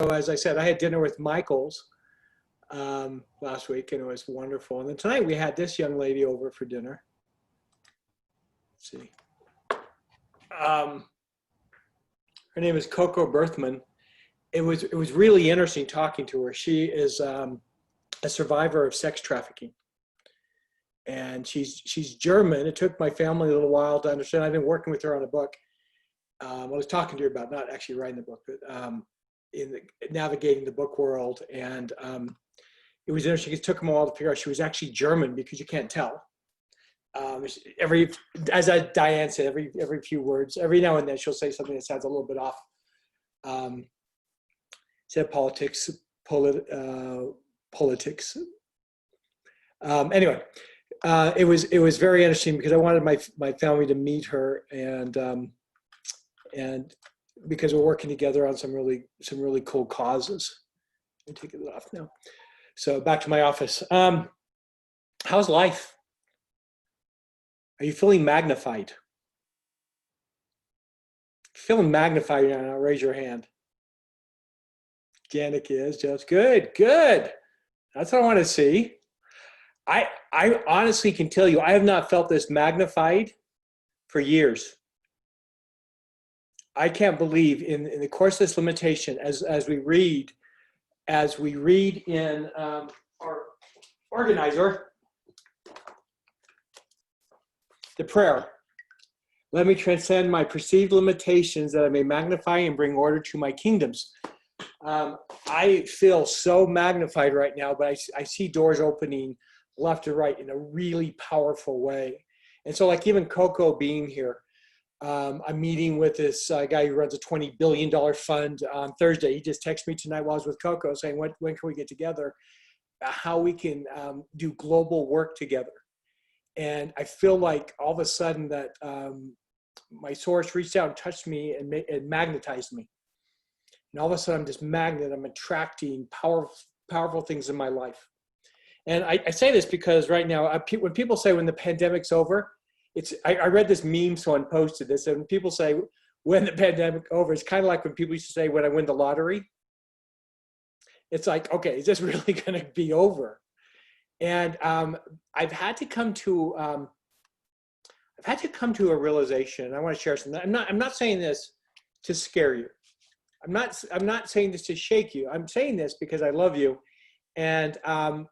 as I said, I had dinner with Michael's last week, and it was wonderful. And then tonight we had this young lady over for dinner. Let's see. Her name is Coco Berthman. It was really interesting talking to her. She is a survivor of sex trafficking, and she's German. It took my family a little while to understand. I've been working with her on a book. I was talking to her about not actually writing the book, but navigating the book world. And it was interesting. It took them a while to figure out she was actually German because you can't tell. As Diane said, every few words, every now and then she'll say something that sounds a little bit off. Said politics. Anyway, it was very interesting because I wanted my family to meet her, and because we're working together on some really cool causes. I'm taking it off now. So back to my office. How's life? Are you feeling magnified? Feeling magnified right now? Raise your hand. Janik is just good. That's what I want to see. I honestly can tell you, I have not felt this magnified for years. I can't believe in the course of this limitation, as we read in our organizer, the prayer. Let me transcend my perceived limitations that I may magnify and bring order to my kingdoms. I feel so magnified right now, but I see doors opening left and right in a really powerful way. And so like even Coco being here, I'm meeting with this guy who runs a $20 billion fund on Thursday. He just texted me tonight while I was with Coco saying, when can we get together? How we can do global work together. And I feel like all of a sudden that my source reached out and touched me and magnetized me. And all of a sudden I'm this magnet, I'm attracting powerful things in my life. And I say this because right now, when people say when the pandemic's over, I read this meme, someone posted this, and people say when the pandemic over, it's kind of like when people used to say when I win the lottery. It's like, okay, is this really going to be over? And I've had to come to a realization, and I want to share something. I'm not saying this to scare you. I'm not saying this to shake you. I'm saying this because I love you, and I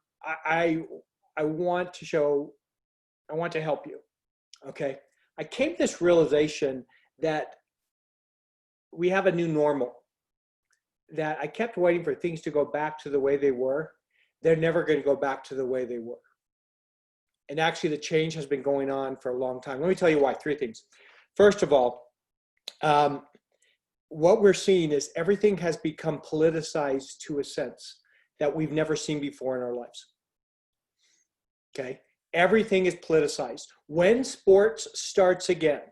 want to help you. Okay, I came to this realization that we have a new normal. That I kept waiting for things to go back to the way they were. They're never going to go back to the way they were. And actually the change has been going on for a long time. Let me tell you why. 3 things. First of all, what we're seeing is everything has become politicized to a sense that we've never seen before in our lives. Okay? Everything is politicized. When sports starts again,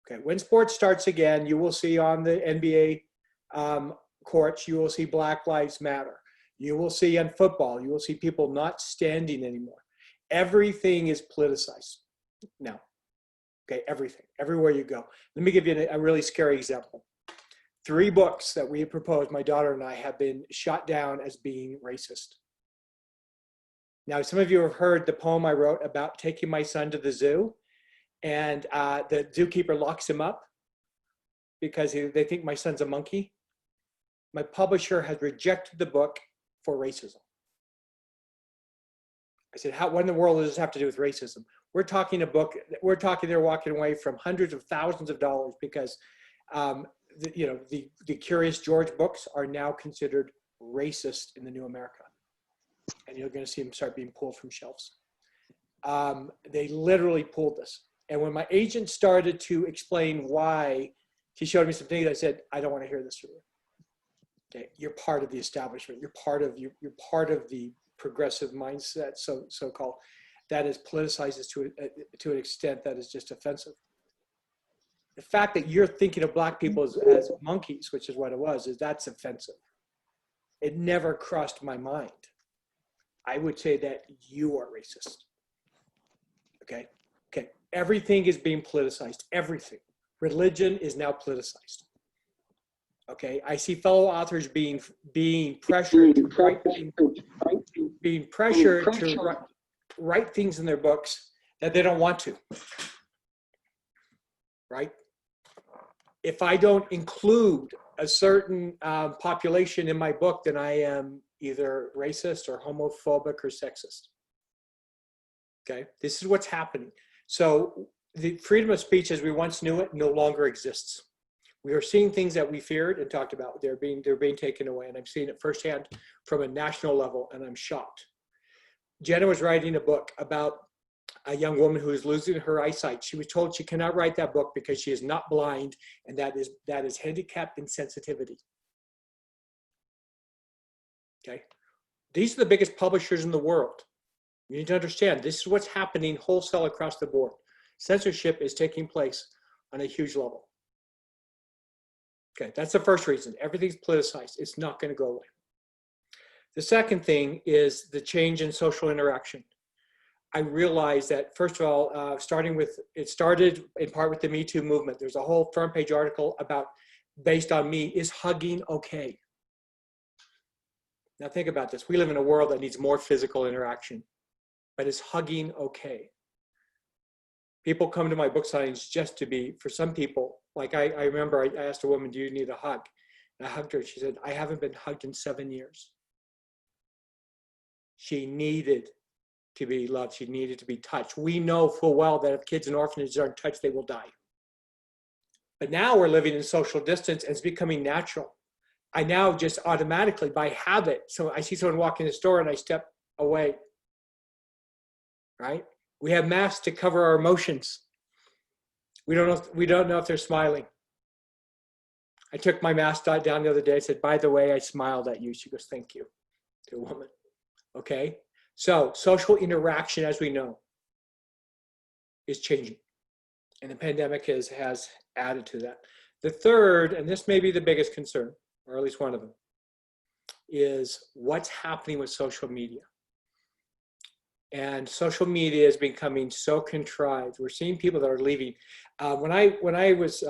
you will see on the NBA courts, you will see Black Lives Matter. You will see on football, you will see people not standing anymore. Everything is politicized now. Okay, everything, everywhere you go. Let me give you a really scary example. 3 books that we have proposed, my daughter and I, have been shot down as being racist. Now, some of you have heard the poem I wrote about taking my son to the zoo, and the zookeeper locks him up because they think my son's a monkey. My publisher has rejected the book for racism. I said, what in the world does this have to do with racism? We're talking they're walking away from hundreds of thousands of dollars because the Curious George books are now considered racist in the new America. And you're going to see them start being pulled from shelves. They literally pulled this. And when my agent started to explain why, she showed me some things. I said, I don't want to hear this from you. Okay, you're part of the establishment. You're part of the progressive mindset, so-called, that is politicized to an extent that is just offensive. The fact that you're thinking of Black people as monkeys, which is what it was, that's offensive. It never crossed my mind. I would say that you are racist. Okay. Everything is being politicized. Everything. Religion is now politicized. Okay, I see fellow authors being pressured to write being pressured to write things in their books that they don't want to. Right? If I don't include a certain population in my book, then I am either racist or homophobic or sexist. Okay, this is what's happening. So the freedom of speech as we once knew it no longer exists. We are seeing things that we feared and talked about. They're being taken away, and I'm seeing it firsthand from a national level, and I'm shocked. Jenna was writing a book about a young woman who is losing her eyesight. She was told she cannot write that book because she is not blind, and that is handicapped insensitivity. Okay, these are the biggest publishers in the world. You need to understand this is what's happening wholesale across the board. Censorship is taking place on a huge level. Okay, that's the first reason. Everything's politicized. It's not going to go away. The second thing is the change in social interaction. I realized that, first of all, it started in part with the Me Too movement. There's a whole front page article based on me, is hugging okay? Now think about this. We live in a world that needs more physical interaction, but is hugging okay? People come to my book signings just to be, for some people, like I remember I asked a woman, do you need a hug? And I hugged her. She said, I haven't been hugged in 7 years. She needed to be loved. She needed to be touched. We know full well that if kids in orphanages aren't touched, they will die. But now we're living in social distance and it's becoming natural. I now just automatically, by habit, so I see someone walk in the store and I step away, right? We have masks to cover our emotions. We don't know if they're smiling. I took my mask down the other day. I said, by the way, I smiled at you. She goes, thank you, to a woman. Okay? So social interaction, as we know, is changing. And the pandemic has added to that. The third, and this may be the biggest concern, or at least one of them, is what's happening with social media. And social media is becoming so contrived. We're seeing people that are leaving. When I was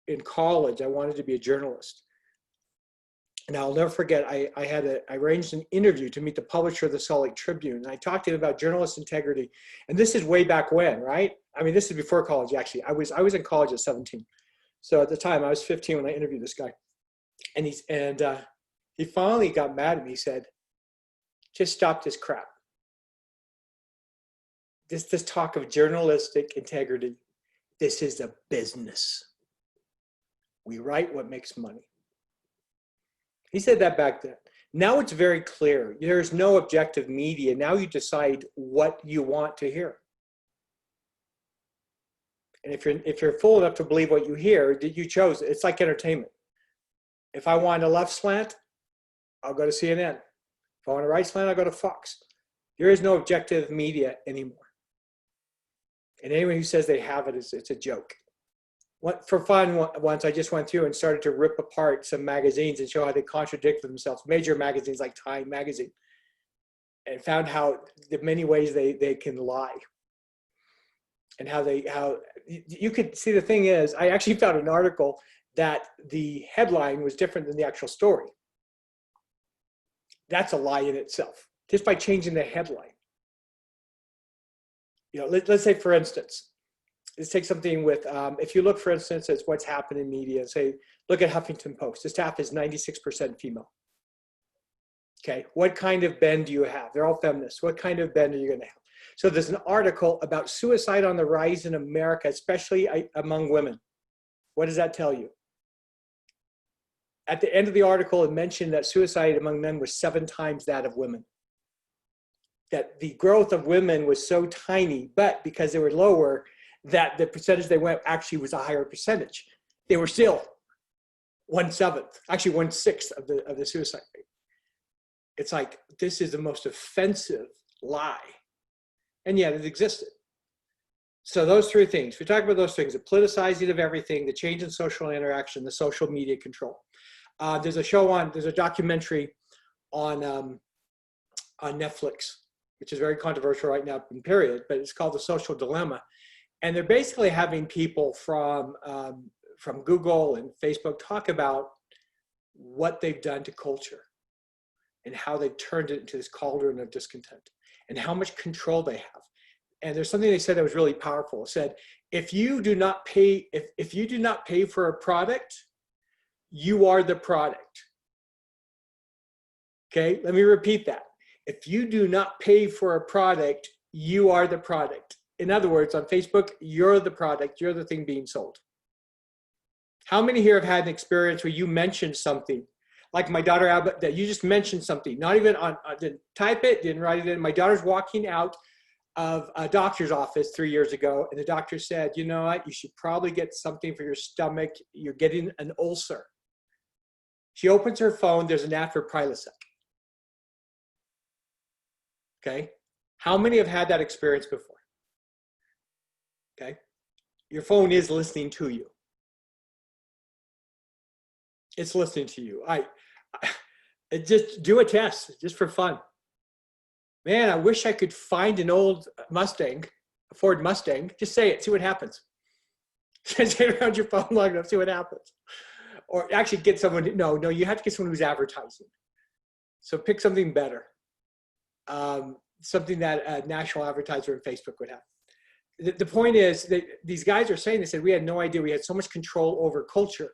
in college, I wanted to be a journalist. And I'll never forget, I arranged an interview to meet the publisher of the Salt Lake Tribune. And I talked to him about journalist integrity. And this is way back when, right? I mean, this is before college, actually. I was in college at 17. So at the time, I was 15 when I interviewed this guy. And he finally got mad at me. He said, just stop this crap. This talk of journalistic integrity, this is a business. We write what makes money. He said that back then. Now it's very clear. There's no objective media. Now you decide what you want to hear. And if you're fool enough to believe what you hear, you chose it. It's like entertainment. If I want a left slant, I'll go to CNN. If I want a right slant, I'll go to Fox. There is no objective media anymore. And anyone who says they have it, it's a joke. For fun, once I just went through and started to rip apart some magazines and show how they contradict themselves, major magazines like Time magazine, and found how the many ways they can lie. And how you could see, the thing is, I actually found an article that the headline was different than the actual story. That's a lie in itself, just by changing the headline. You know, let's say, for instance, let's take something with, if you look, for instance, at what's happened in media, say, look at Huffington Post. The staff is 96% female. Okay, what kind of bend do you have? They're all feminists. What kind of bend are you going to have? So there's an article about suicide on the rise in America, especially among women. What does that tell you? At the end of the article, it mentioned that suicide among men was 7 times that of women. That the growth of women was so tiny, but because they were lower, that the percentage they went actually was a higher percentage. They were still 1/7, actually 1/6 of the suicide rate. It's like, this is the most offensive lie, and yet it existed. So those 3 things, we talk about those things: the politicizing of everything, the change in social interaction, the social media control. There's a documentary on Netflix, which is very controversial right now, period, but it's called The Social Dilemma. And they're basically having people from Google and Facebook talk about what they've done to culture and how they've turned it into this cauldron of discontent and how much control they have. And there's something they said that was really powerful. It said, if you do not pay, if you do not pay for a product, you are the product. Okay, let me repeat that. If you do not pay for a product, you are the product. In other words, on Facebook, you're the product, you're the thing being sold. How many here have had an experience where you mentioned something, like my daughter, that you just mentioned something, not even on, didn't type it, didn't write it in. My daughter's walking out of a doctor's office 3 years ago, and the doctor said, you know what, you should probably get something for your stomach. You're getting an ulcer. She opens her phone, there's an ad for Prilosec. Okay, how many have had that experience before? Okay, your phone is listening to you. It's listening to you. Just do a test, just for fun. Man, I wish I could find an old Mustang, a Ford Mustang. Just say it, see what happens. Say it around your phone long enough, see what happens. Or actually get someone, no, you have to get someone who's advertising. So pick something better. Something that a national advertiser on Facebook would have. The point is that these guys are saying, they said, we had no idea we had so much control over culture,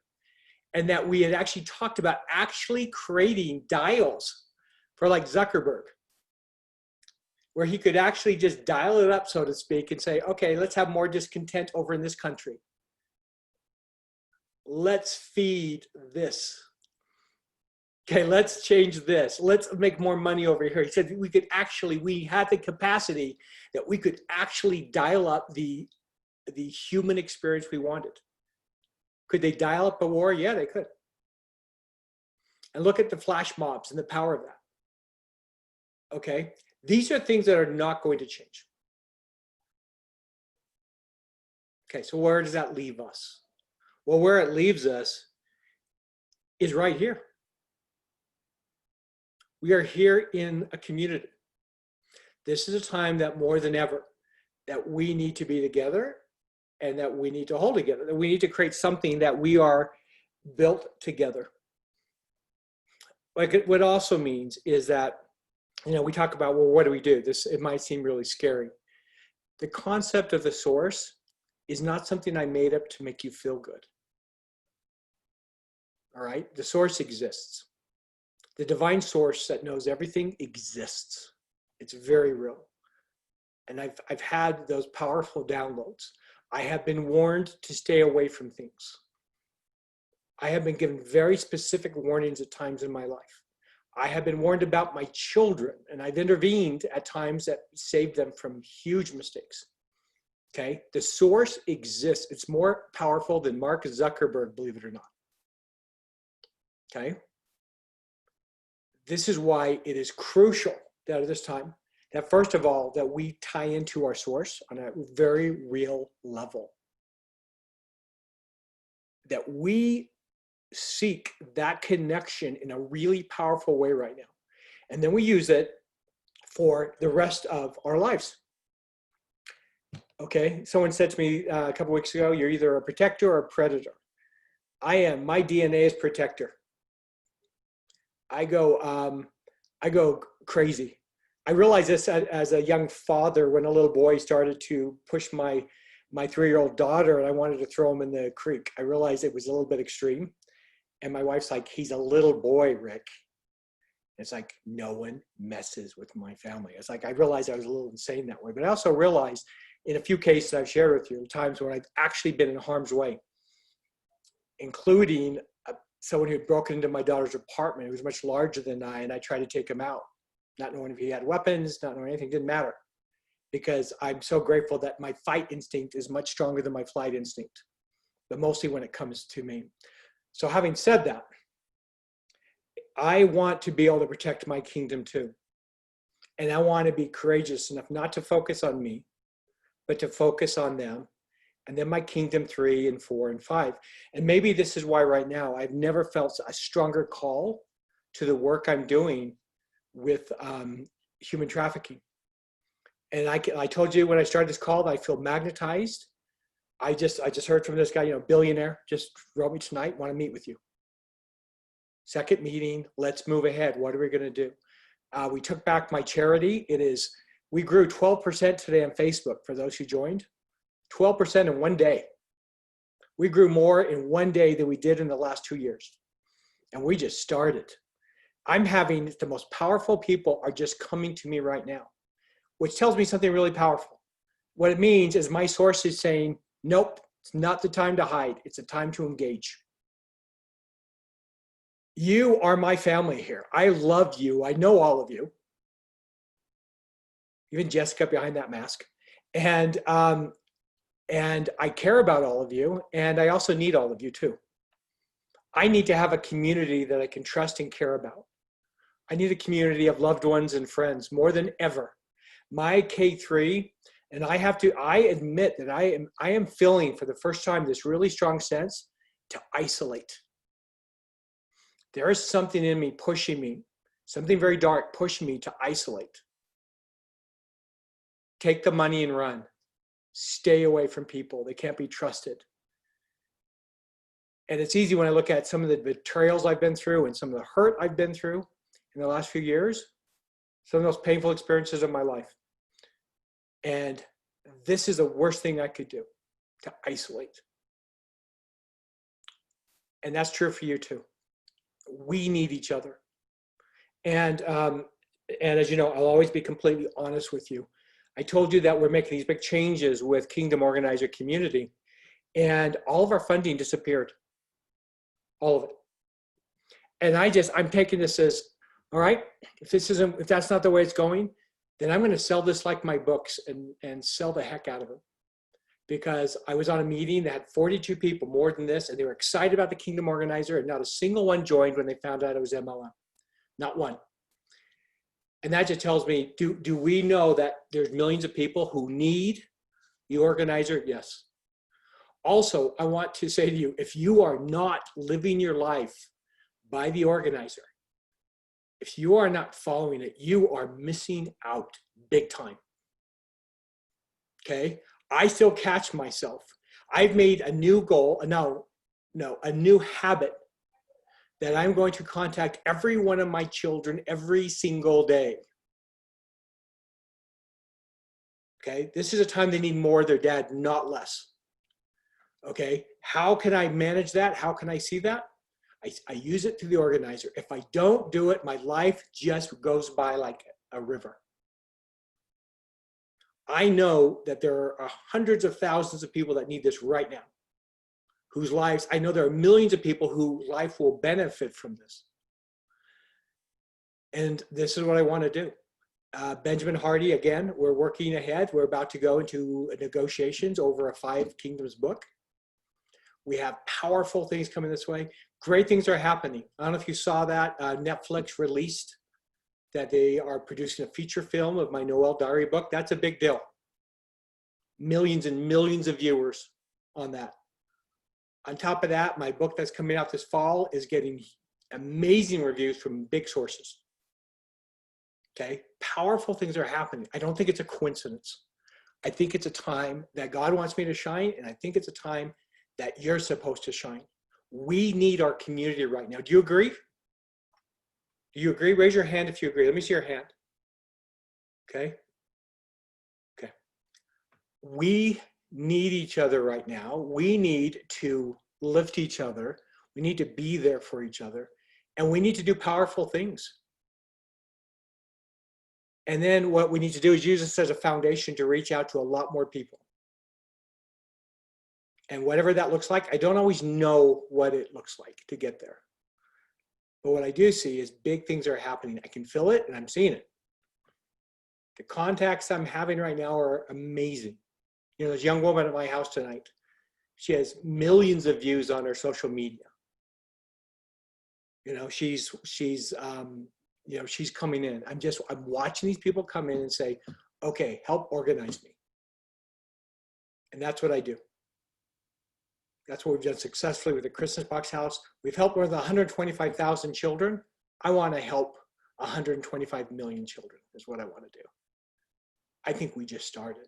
and that we had actually talked about actually creating dials for like Zuckerberg, where he could actually just dial it up, so to speak, and say, okay, let's have more discontent over in this country. Let's feed this. Okay, let's change this. Let's make more money over here. He said we had the capacity that we could actually dial up the human experience we wanted. Could they dial up a war? Yeah, they could. And look at the flash mobs and the power of that. Okay, these are things that are not going to change. Okay, so where does that leave us? Well, where it leaves us is right here. We are here in a community. This is a time that more than ever, that we need to be together and that we need to hold together, that we need to create something that we are built together. Like what also means is that, you know, we talk about, well, what do we do? It might seem really scary. The concept of the source is not something I made up to make you feel good. All right, the source exists. The divine source that knows everything exists. It's very real. And I've had those powerful downloads. I have been warned to stay away from things. I have been given very specific warnings at times in my life. I have been warned about my children, and I've intervened at times that saved them from huge mistakes. Okay, the source exists. It's more powerful than Mark Zuckerberg, believe it or not. Okay. This is why it is crucial that at this time, that first of all, that we tie into our source on a very real level. That we seek that connection in a really powerful way right now. And then we use it for the rest of our lives. Okay, someone said to me a couple weeks ago, you're either a protector or a predator. I am. My DNA is protector. I go crazy. I realized this as a young father when a little boy started to push my 3-year-old daughter, and I wanted to throw him in the creek. I realized it was a little bit extreme. And my wife's like, he's a little boy, Rick. It's like, no one messes with my family. It's like, I realized I was a little insane that way. But I also realized in a few cases I've shared with you, times when I've actually been in harm's way, including someone who had broken into my daughter's apartment. It was much larger than I, and I tried to take him out. Not knowing if he had weapons, not knowing anything, didn't matter. Because I'm so grateful that my fight instinct is much stronger than my flight instinct, but mostly when it comes to me. So having said that, I want to be able to protect my kingdom too. And I want to be courageous enough not to focus on me, but to focus on them. And then my kingdom 3 and 4 and 5. And maybe this is why right now I've never felt a stronger call to the work I'm doing with human trafficking. And I told you when I started this call that I feel magnetized. I just heard from this guy, you know, billionaire, just wrote me tonight, want to meet with you. Second meeting, let's move ahead. What are we going to do? We took back my charity. We grew 12% today on Facebook for those who joined. 12% in one day. We grew more in one day than we did in the last 2 years. And we just started. I'm having the most powerful people are just coming to me right now, which tells me something really powerful. What it means is my source is saying, nope, it's not the time to hide. It's a time to engage. You are my family here. I love you. I know all of you. Even Jessica behind that mask. And I care about all of you. And I also need all of you too. I need to have a community that I can trust and care about. I need a community of loved ones and friends more than ever. My K3, and I admit that I am feeling for the first time this really strong sense to isolate. There is something in me pushing me, something very dark pushing me to isolate. Take the money and run. Stay away from people. They can't be trusted. And it's easy when I look at some of the betrayals I've been through and some of the hurt I've been through in the last few years, some of those painful experiences of my life. And this is the worst thing I could do, to isolate. And that's true for you too. We need each other. And as you know, I'll always be completely honest with you. I told you that we're making these big changes with Kingdom Organizer Community, and all of our funding disappeared. All of it. And I'm taking this as, all right, if that's not the way it's going, then I'm going to sell this like my books and sell the heck out of them. Because I was on a meeting that had 42 people, more than this, and they were excited about the Kingdom Organizer, and not a single one joined when they found out it was MLM. Not one. And that just tells me, do we know that there's millions of people who need the organizer? Yes. Also, I want to say to you, if you are not living your life by the organizer, if you are not following it, you are missing out big time. Okay? I still catch myself. I've made a new goal, a new habit that I'm going to contact every one of my children every single day. Okay? This is a time they need more of their dad, not less. Okay? How can I manage that? How can I see that? I use it through the organizer. If I don't do it, my life just goes by like a river. I know that there are hundreds of thousands of people that need this right now, whose lives, I know there are millions of people whose life will benefit from this. And this is what I want to do. Benjamin Hardy, again, we're working ahead. We're about to go into negotiations over a 5 Kingdoms book. We have powerful things coming this way. Great things are happening. I don't know if you saw that. Netflix released that they are producing a feature film of my Noel Diary book. That's a big deal. Millions and millions of viewers on that. On top of that, my book that's coming out this fall is getting amazing reviews from big sources. Okay, powerful things are happening. I don't think it's a coincidence. I think it's a time that God wants me to shine, and I think it's a time that you're supposed to shine. We need our community right now. Do you agree? Do you agree? Raise your hand if you agree. Let me see your hand. Okay. Okay. We need each other right now. We need to lift each other. We need to be there for each other. And we need to do powerful things. And then what we need to do is use this as a foundation to reach out to a lot more people. And whatever that looks like, I don't always know what it looks like to get there. But what I do see is big things are happening. I can feel it and I'm seeing it. The contacts I'm having right now are amazing. You know, this young woman at my house tonight, she has millions of views on her social media. You know, she's coming in. I'm watching these people come in and say, okay, help organize me. And that's what I do. That's what we've done successfully with the Christmas Box House. We've helped more than 125,000 children. I want to help 125 million children is what I want to do. I think we just started.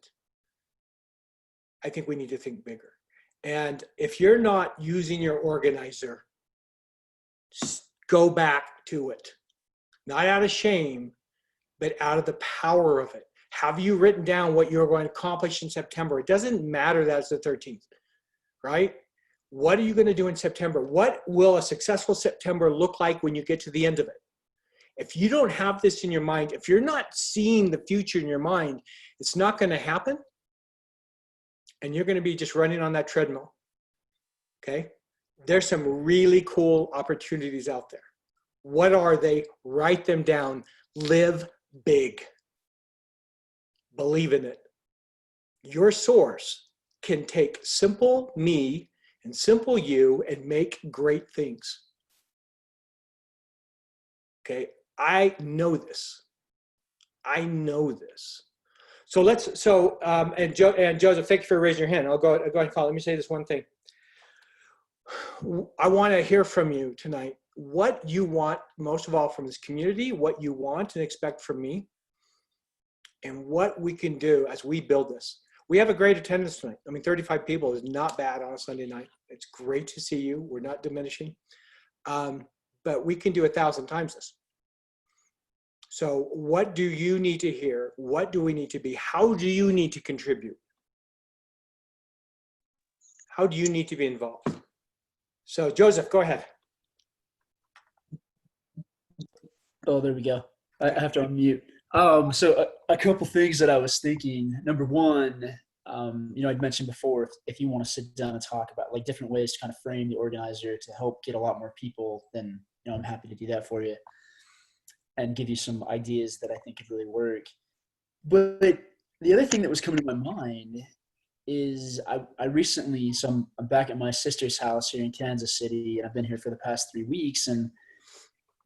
I think we need to think bigger. And if you're not using your organizer, Go back to it. Not out of shame, but out of the power of it. Have you written down what you're going to accomplish in September? It doesn't matter that it's the 13th, right? What are you going to do in September? What will a successful September look like when you get to the end of it? If you don't have this in your mind, if you're not seeing the future in your mind, it's not going to happen. And you're going to be just running on that treadmill. Okay? There's some really cool opportunities out there. What are they? Write them down. Live big. Believe in it. Your source can take simple me and simple you and make great things. Okay? I know this. I know this. So and Joseph, thank you for raising your hand. I'll go ahead and call. Let me say this one thing. I want to hear from you tonight what you want most of all from this community, what you want and expect from me, and what we can do as we build this. We have a great attendance tonight. I mean, 35 people is not bad on a Sunday night. It's great to see you. We're not diminishing. But we can do 1,000 times this. So what do you need to hear? What do we need to be? How do you need to contribute? How do you need to be involved? So Joseph, go ahead. Oh, there we go. I have to unmute. So a couple things that I was thinking. Number one, I'd mentioned before, if you want to sit down and talk about like different ways to kind of frame the organizer to help get a lot more people, then, I'm happy to do that for you and give you some ideas that I think could really work. But the other thing that was coming to my mind is I recently, so I'm back at my sister's house here in Kansas City, and I've been here for the past 3 weeks. And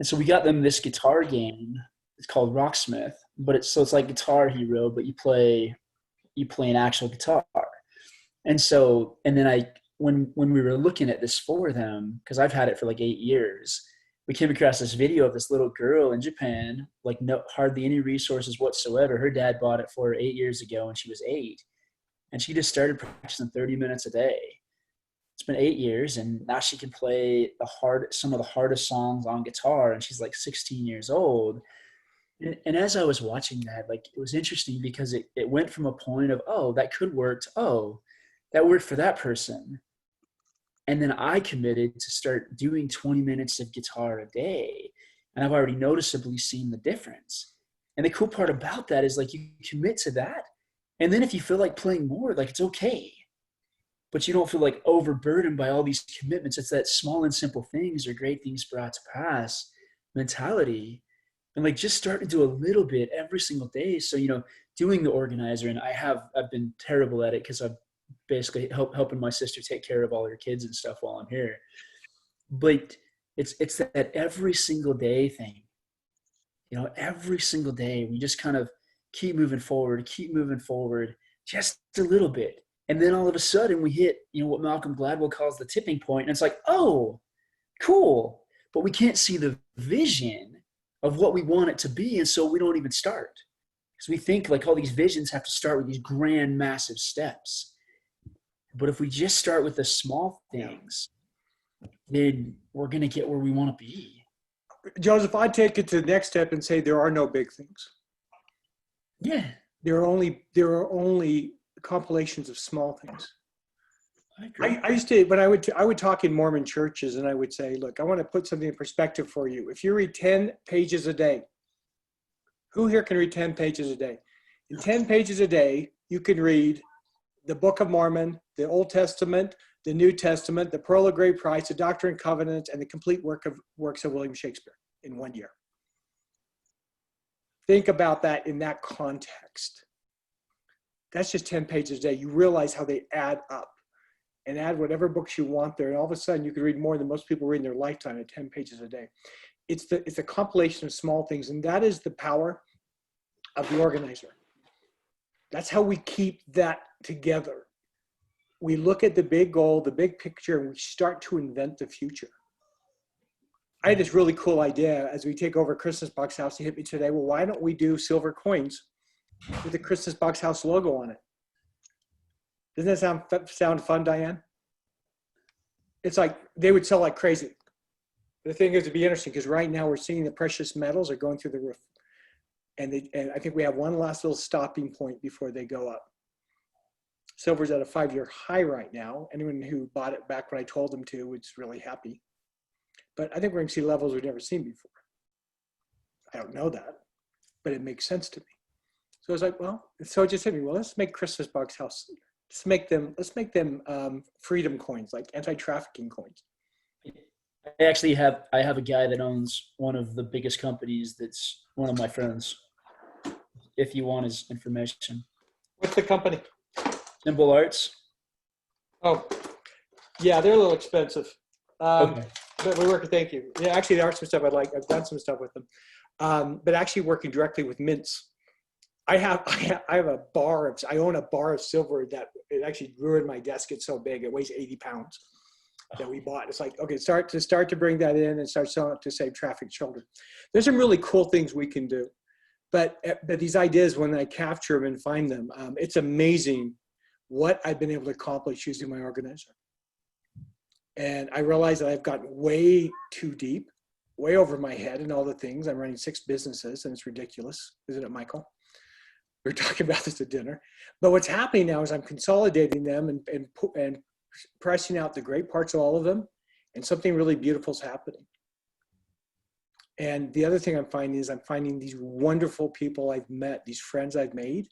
so we got them this guitar game. It's called Rocksmith, but it's like Guitar Hero, but you play an actual guitar. And then when we were looking at this for them, because I've had it for like 8 years, we came across this video of this little girl in Japan, like hardly any resources whatsoever. Her dad bought it for her 8 years ago, and she was 8. And she just started practicing 30 minutes a day. It's been 8 years, and now she can play some of the hardest songs on guitar, and she's like 16 years old. And as I was watching that, like, it was interesting because it went from a point of, oh, that could work, to, oh, that worked for that person. And then I committed to start doing 20 minutes of guitar a day. And I've already noticeably seen the difference. And the cool part about that is, like, you commit to that. And then if you feel like playing more, like, it's okay. But you don't feel like overburdened by all these commitments. It's that small and simple things are great things brought to pass mentality. And like just start to do a little bit every single day. So, doing the organizer, and I've been terrible at it because I've basically helping my sister take care of all her kids and stuff while I'm here. But it's that every single day thing. Every single day we just kind of keep moving forward, just a little bit. And then all of a sudden we hit, what Malcolm Gladwell calls the tipping point. And it's like, oh, cool. But we can't see the vision of what we want it to be. And so we don't even start. Because we think like all these visions have to start with these grand, massive steps. But if we just start with the small things, then we're going to get where we want to be. Joseph, I'd take it to the next step and say there are no big things. Yeah. There are only compilations of small things. I used to, when I would talk in Mormon churches, and I would say, look, I want to put something in perspective for you. If you read 10 pages a day, who here can read 10 pages a day? In 10 pages a day, you can read the Book of Mormon, the Old Testament, the New Testament, the Pearl of Great Price, the Doctrine and Covenants, and the complete works of William Shakespeare in 1 year. Think about that in that context. That's just 10 pages a day. You realize how they add up, and add whatever books you want there. And all of a sudden you can read more than most people read in their lifetime at 10 pages a day. It's a compilation of small things. And that is the power of the organizer. That's how we keep that together. We look at the big goal, the big picture, and we start to invent the future. I had this really cool idea as we take over Christmas Box House. It hit me today. Well, why don't we do silver coins with the Christmas Box House logo on it? Doesn't that sound fun, Diane? It's like they would sell like crazy. The thing is, to be interesting, because right now we're seeing the precious metals are going through the roof. And I think we have one last little stopping point before they go up. Silver's at a 5-year high right now. Anyone who bought it back when I told them to was really happy. But I think we're going to see levels we've never seen before. I don't know that, but it makes sense to me. So I was like, well, so it just hit me, well, let's make Christmas box house. Let's make them freedom coins, like anti-trafficking coins. I have a guy that owns one of the biggest companies that's one of my friends, if you want his information. What's the company? Nimble Arts. Oh, yeah, they're a little expensive. Okay. But we work, thank you. Yeah, actually, there are some stuff I've done some stuff with them. But actually working directly with mints. I own a bar of silver that it actually grew in my desk. It's so big, it weighs 80 pounds that we bought. It's like, okay, start to bring that in and start selling it to save trafficked children. There's some really cool things we can do. But these ideas, when I capture them and find them, it's amazing what I've been able to accomplish using my organizer. And I realize that I've gotten way too deep, way over my head and all the things. I'm running 6 businesses and it's ridiculous. Isn't it, Michael? We were talking about this at dinner. But what's happening now is I'm consolidating them and pressing out the great parts of all of them. And something really beautiful is happening. And the other thing I'm finding is I'm finding these wonderful people I've met, these friends I've made,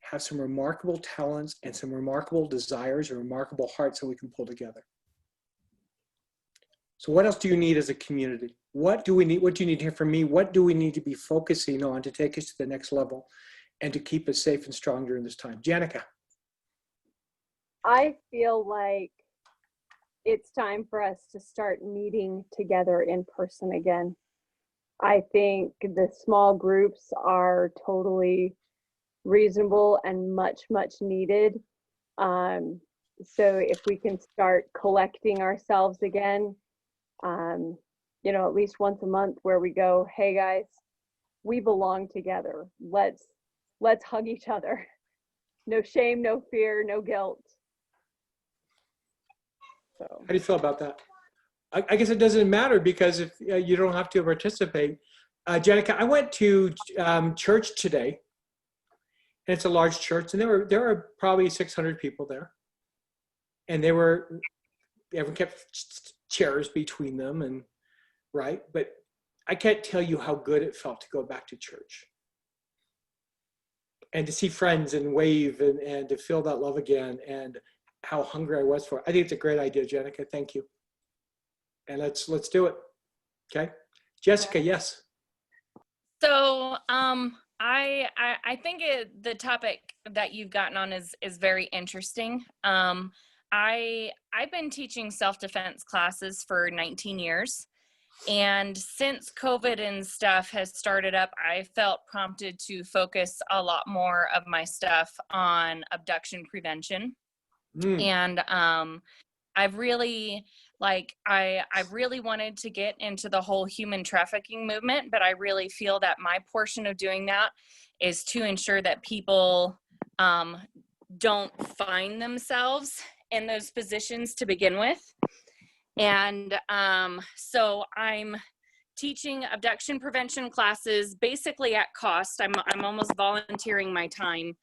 have some remarkable talents and some remarkable desires and remarkable hearts that we can pull together. So what else do you need as a community? What do we need? What do you need to hear from me? What do we need to be focusing on to take us to the next level and to keep us safe and strong during this time? Janica. I feel like it's time for us to start meeting together in person again. I think the small groups are totally reasonable and much needed. So if we can start collecting ourselves again, at least once a month, where we go, hey guys, we belong together. Let's hug each other. No shame, no fear, no guilt. So How do you feel about that? I guess it doesn't matter because if you don't have to participate. Janica, I went to church today, and it's a large church, and there were probably 600 people there, and everyone kept chairs between them, and right. But I can't tell you how good it felt to go back to church and to see friends and wave and to feel that love again, and how hungry I was for it. I think it's a great idea, Janica. Thank you. And let's do it. Okay, Jessica. Yes. So I think the topic that you've gotten on is very interesting. I've been teaching self-defense classes for 19 years. And since COVID and stuff has started up, I felt prompted to focus a lot more of my stuff on abduction prevention. And I've really I really wanted to get into the whole human trafficking movement, but I really feel that my portion of doing that is to ensure that people don't find themselves in those positions to begin with. And so I'm teaching abduction prevention classes basically at cost. I'm almost volunteering my time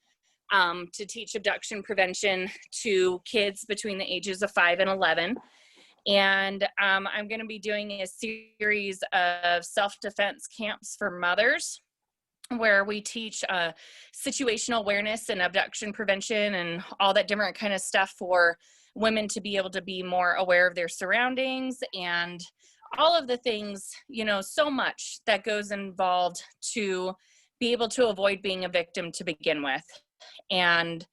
to teach abduction prevention to kids between the ages of 5 and 11. And I'm going to be doing a series of self-defense camps for mothers where we teach situational awareness and abduction prevention and all that different kind of stuff for women to be able to be more aware of their surroundings and all of the things, so much that goes involved to be able to avoid being a victim to begin with, and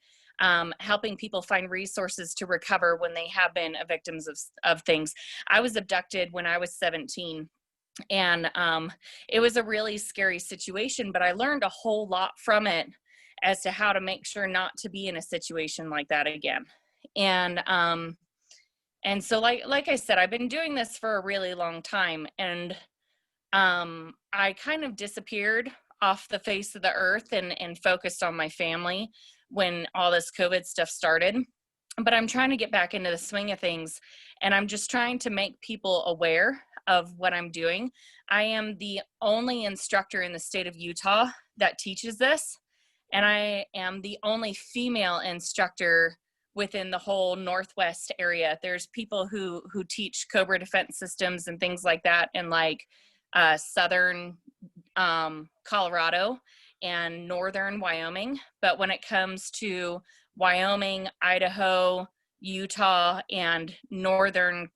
helping people find resources to recover when they have been victims of things. I was abducted when I was 17, and it was a really scary situation, but I learned a whole lot from it as to how to make sure not to be in a situation like that again. And so like I said, I've been doing this for a really long time, and I kind of disappeared off the face of the earth and focused on my family when all this COVID stuff started. But I'm trying to get back into the swing of things, and I'm just trying to make people aware of what I'm doing. I am the only instructor in the state of Utah that teaches this, and I am the only female instructor within the whole Northwest area. There's people who teach Cobra defense systems and things like that in like southern Colorado and northern Wyoming. But when it comes to Wyoming, Idaho, Utah, and northern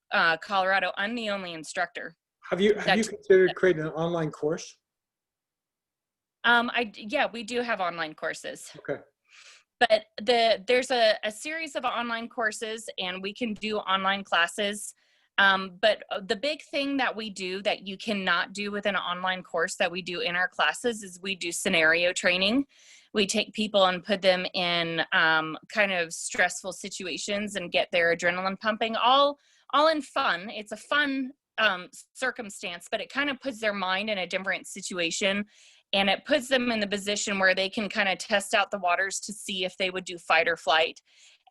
Colorado, I'm the only instructor. Have you considered creating an online course? Yeah, we do have online courses. Okay. But there's a series of online courses, and we can do online classes. But the big thing that we do that you cannot do with an online course that we do in our classes is we do scenario training. We take people and put them in kind of stressful situations and get their adrenaline pumping, all in fun. It's a fun circumstance, but it kind of puts their mind in a different situation. And it puts them in the position where they can kind of test out the waters to see if they would do fight or flight.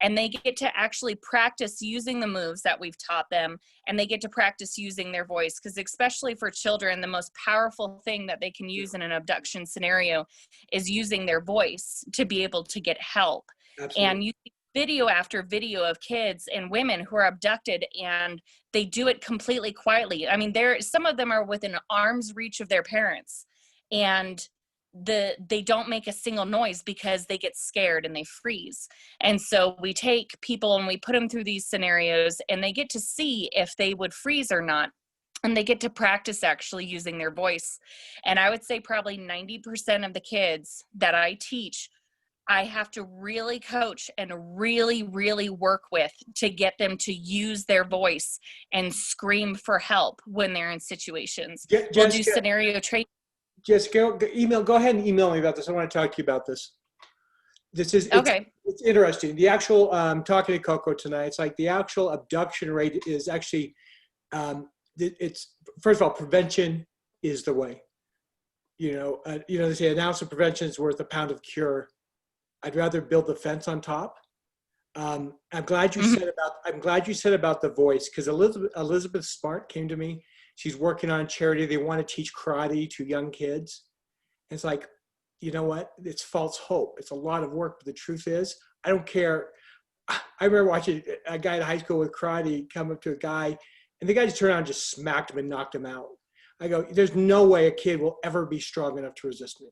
And they get to actually practice using the moves that we've taught them. And they get to practice using their voice, because especially for children, the most powerful thing that they can use in an abduction scenario is using their voice to be able to get help. Absolutely. And you see video after video of kids and women who are abducted, and they do it completely quietly. I mean, some of them are within arm's reach of their parents, and they don't make a single noise because they get scared and they freeze. And so we take people and we put them through these scenarios, and they get to see if they would freeze or not. And they get to practice actually using their voice. And I would say probably 90% of the kids that I teach, I have to really coach and really, really work with to get them to use their voice and scream for help when they're in situations. We'll do scenario training. Jessica, go ahead and email me about this. I want to talk to you about this. Okay. It's interesting. The actual, talking to Coco tonight, it's like the actual abduction rate is actually, it's, first of all, prevention is the way. They say an ounce of prevention is worth a pound of cure. I'd rather build the fence on top. I'm glad you said about the voice, because Elizabeth Smart came to me. She's working on charity. They want to teach karate to young kids. And it's like, you know what? It's false hope. It's a lot of work, but the truth is, I don't care. I remember watching a guy in high school with karate come up to a guy, and the guy just turned around and just smacked him and knocked him out. I go, there's no way a kid will ever be strong enough to resist me.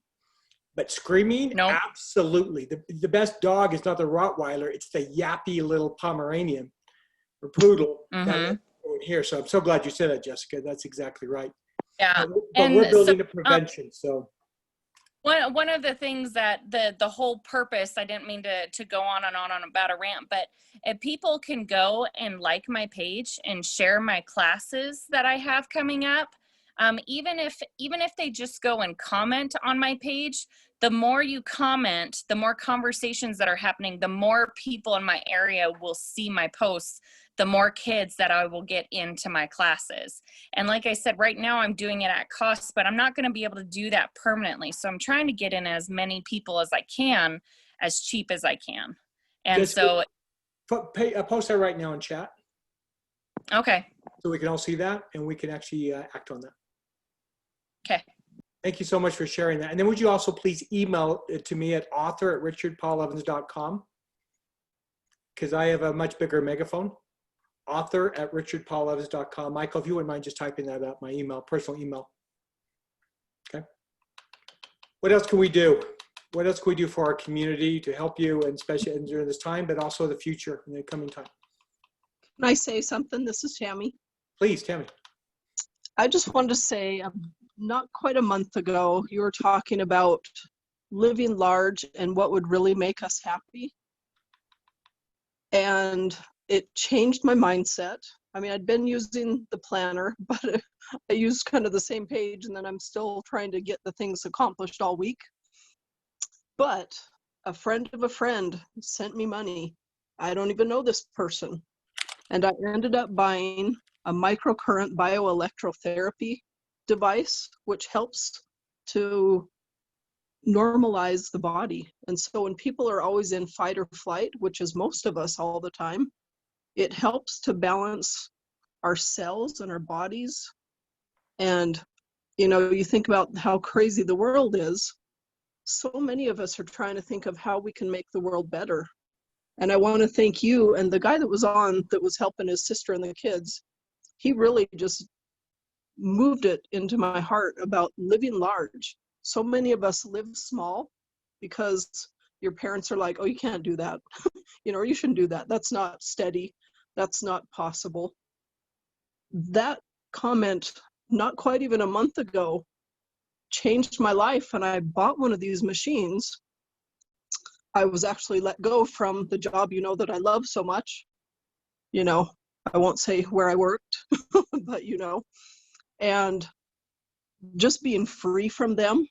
But screaming, nope. Absolutely. The best dog is not the Rottweiler. It's the yappy little Pomeranian or poodle. Mm-hmm. Here, so I'm so glad you said that, Jessica. That's exactly right. Yeah, but we're building a prevention. So one of the things that the whole purpose, I didn't mean to go on and on about a rant, but if people can go and like my page and share my classes that I have coming up, even if they just go and comment on my page, the more you comment, the more conversations that are happening, the more people in my area will see my posts, the more kids that I will get into my classes. And like I said, right now I'm doing it at cost, but I'm not going to be able to do that permanently. So I'm trying to get in as many people as I can, as cheap as I can. And just so post that right now in chat. Okay. So we can all see that, and we can actually act on that. Okay. Thank you so much for sharing that. And then would you also please email it to me at author@richardpaulevans.com, because I have a much bigger megaphone. author@richardpaulevans.com. Michael, if you wouldn't mind just typing that up, my email, personal email. Okay. What else can we do? What else can we do for our community to help you, and especially during this time, but also the future in the coming time? Can I say something? This is Tammy. Please, Tammy. I just wanted to say, not quite a month ago, you were talking about living large and what would really make us happy. And it changed my mindset. I mean, I'd been using the planner, but I used kind of the same page, and then I'm still trying to get the things accomplished all week. But a friend of a friend sent me money. I don't even know this person. And I ended up buying a microcurrent bioelectrotherapy device, which helps to normalize the body. And so when people are always in fight or flight, which is most of us all the time, it helps to balance our cells and our bodies And, you know, you think about how crazy the world is. So many of us are trying to think of how we can make the world better. And I want to thank you and the guy that was on that was helping his sister and the kids. He really just moved it into my heart about living large. So many of us live small because your parents are like, oh, you can't do that. You know, or you shouldn't do that. That's not steady. That's not possible. That comment, not quite even a month ago, changed my life. And I bought one of these machines. I was actually let go from the job, you know, that I love so much. You know, I won't say where I worked, but you know, and just being free from them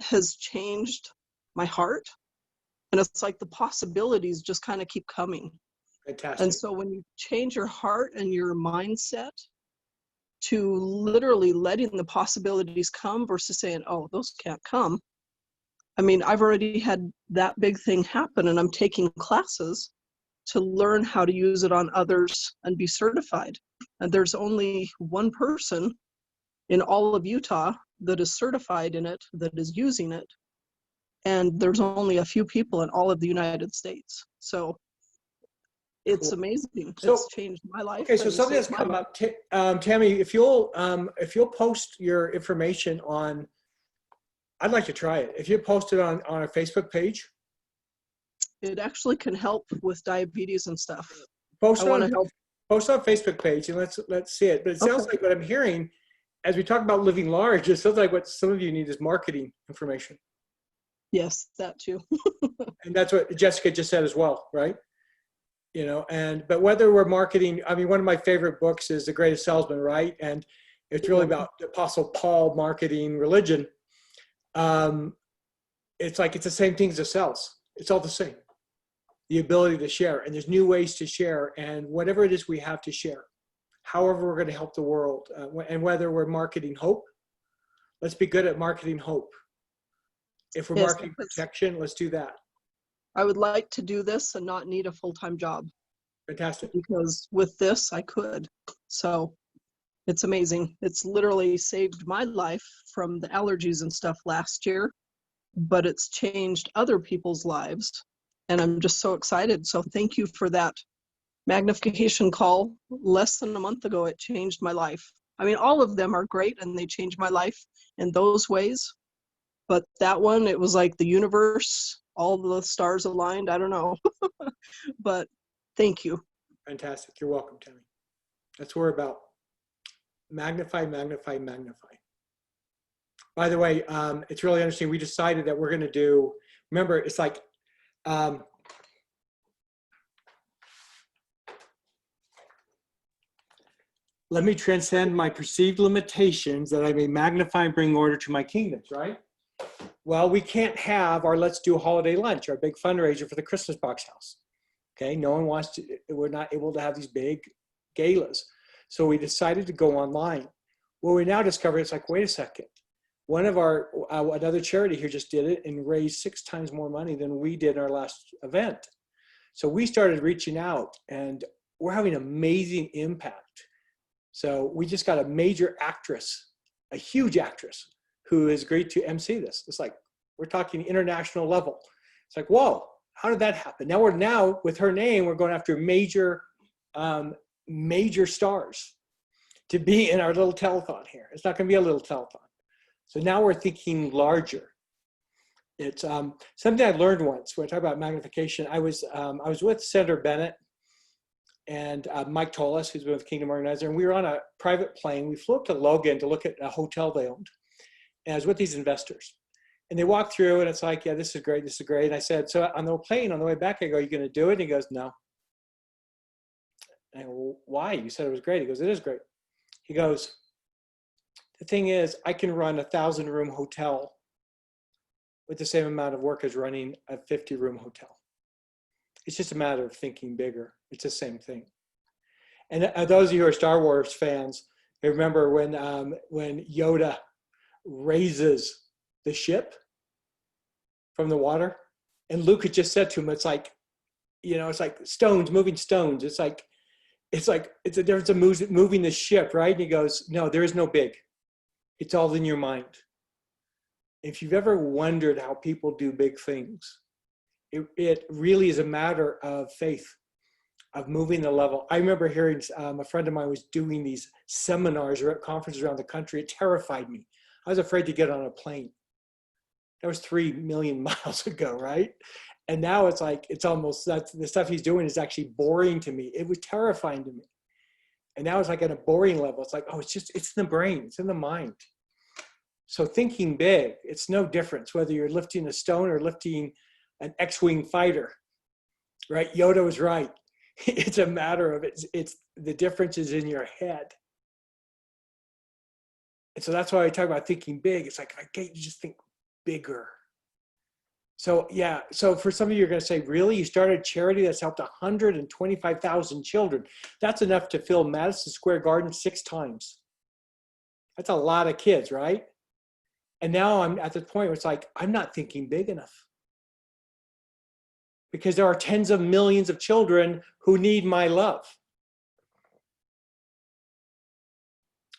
has changed my heart. And it's like the possibilities just kind of keep coming. Fantastic. And so when you change your heart and your mindset to literally letting the possibilities come versus saying, oh, those can't come. I mean, I've already had that big thing happen, and I'm taking classes to learn how to use it on others and be certified. And there's only one person in all of Utah that is certified in it, that is using it. And there's only a few people in all of the United States. So it's Cool. amazing. So- It's changed my life. Okay, so and something that's saved my come life. up, Tammy, if you'll post your information on, I'd like to try it. If you post it on our Facebook page, It actually can help with diabetes and stuff. post I it want on to help. post on Facebook page and let's see it. But it sounds Okay. like what I'm hearing as we talk about living large, it sounds like what some of you need is marketing information. Yes, that too. And that's what Jessica just said as well, right? You know, but whether we're marketing, I mean, one of my favorite books is The Greatest Salesman, right? And it's really Yeah. about the Apostle Paul marketing religion. It's like it's the same things as sales. It's all the same. The ability to share, and there's new ways to share, and whatever it is we have to share, however we're going to help the world, and whether we're marketing hope, let's be good at marketing hope. If we're Yes, marketing because protection, let's do that. I would like to do this and not need a full-time job, Fantastic. because with this I could. So it's amazing. It's literally saved my life from the allergies and stuff last year, but it's changed other people's lives. And I'm just so excited. So thank you for that magnification call. Less than a month ago, it changed my life. I mean, all of them are great and they changed my life in those ways. But that one, it was like the universe, all the stars aligned. I don't know. But thank you. Fantastic. You're welcome, Tammy. That's what we're about. Magnify, magnify, magnify. By the way, it's really interesting. We decided that we're going to do, remember, it's like, let me transcend my perceived limitations that I may magnify and bring order to my kingdoms, right? Well, we can't have our Let's Do a Holiday Lunch, our big fundraiser for the Christmas Box House. Okay, no one wants to, we're not able to have these big galas. So we decided to go online. Well, we now discover it's like, wait a second. One of our, another charity here just did it and raised 6 times more money than we did in our last event. So we started reaching out and we're having amazing impact. So we just got a major actress, a huge actress, who is great to MC this. It's like, we're talking international level. It's like, whoa, how did that happen? Now with her name, we're going after major, major stars to be in our little telethon here. It's not gonna be a little telethon. So now we're thinking larger. It's something I learned once when I talk about magnification. I was with Senator Bennett and Mike Tolis, who's been with Kingdom Organizer, and we were on a private plane. We flew up to Logan to look at a hotel they owned. And I was with these investors. And they walked through and it's like, yeah, this is great, this is great. And I said, so on the plane, on the way back, I go, you gonna do it? And he goes, no. And I go, well, why? You said it was great. He goes, it is great. He goes, the thing is, I can run a 1,000-room hotel with the same amount of work as running a 50-room hotel. It's just a matter of thinking bigger. It's the same thing. And those of you who are Star Wars fans, they remember when Yoda raises the ship from the water, and Luke had just said to him, it's like, you know, it's like stones, moving stones. It's a difference of moving the ship, right? And he goes, no, there is no big. It's all in your mind. If you've ever wondered how people do big things, it really is a matter of faith, of moving the level. I remember hearing a friend of mine was doing these seminars or at conferences around the country. It terrified me. I was afraid to get on a plane. That was 3 million miles ago, right? And now it's like, it's almost, that's, the stuff he's doing is actually boring to me. It was terrifying to me. And now it's like at a boring level. It's like, oh, it's in the brain, it's in the mind. So thinking big, it's no difference whether you're lifting a stone or lifting an X-Wing fighter, right? Yoda was right. It's a matter of, it's the difference is in your head. And so that's why I talk about thinking big. It's like, I get you just think bigger. So yeah, so for some of you, you're going to say, really? You started a charity that's helped 125,000 children. That's enough to fill Madison Square Garden 6 times. That's a lot of kids, right? And now I'm at the point where it's like, I'm not thinking big enough. Because there are tens of millions of children who need my love.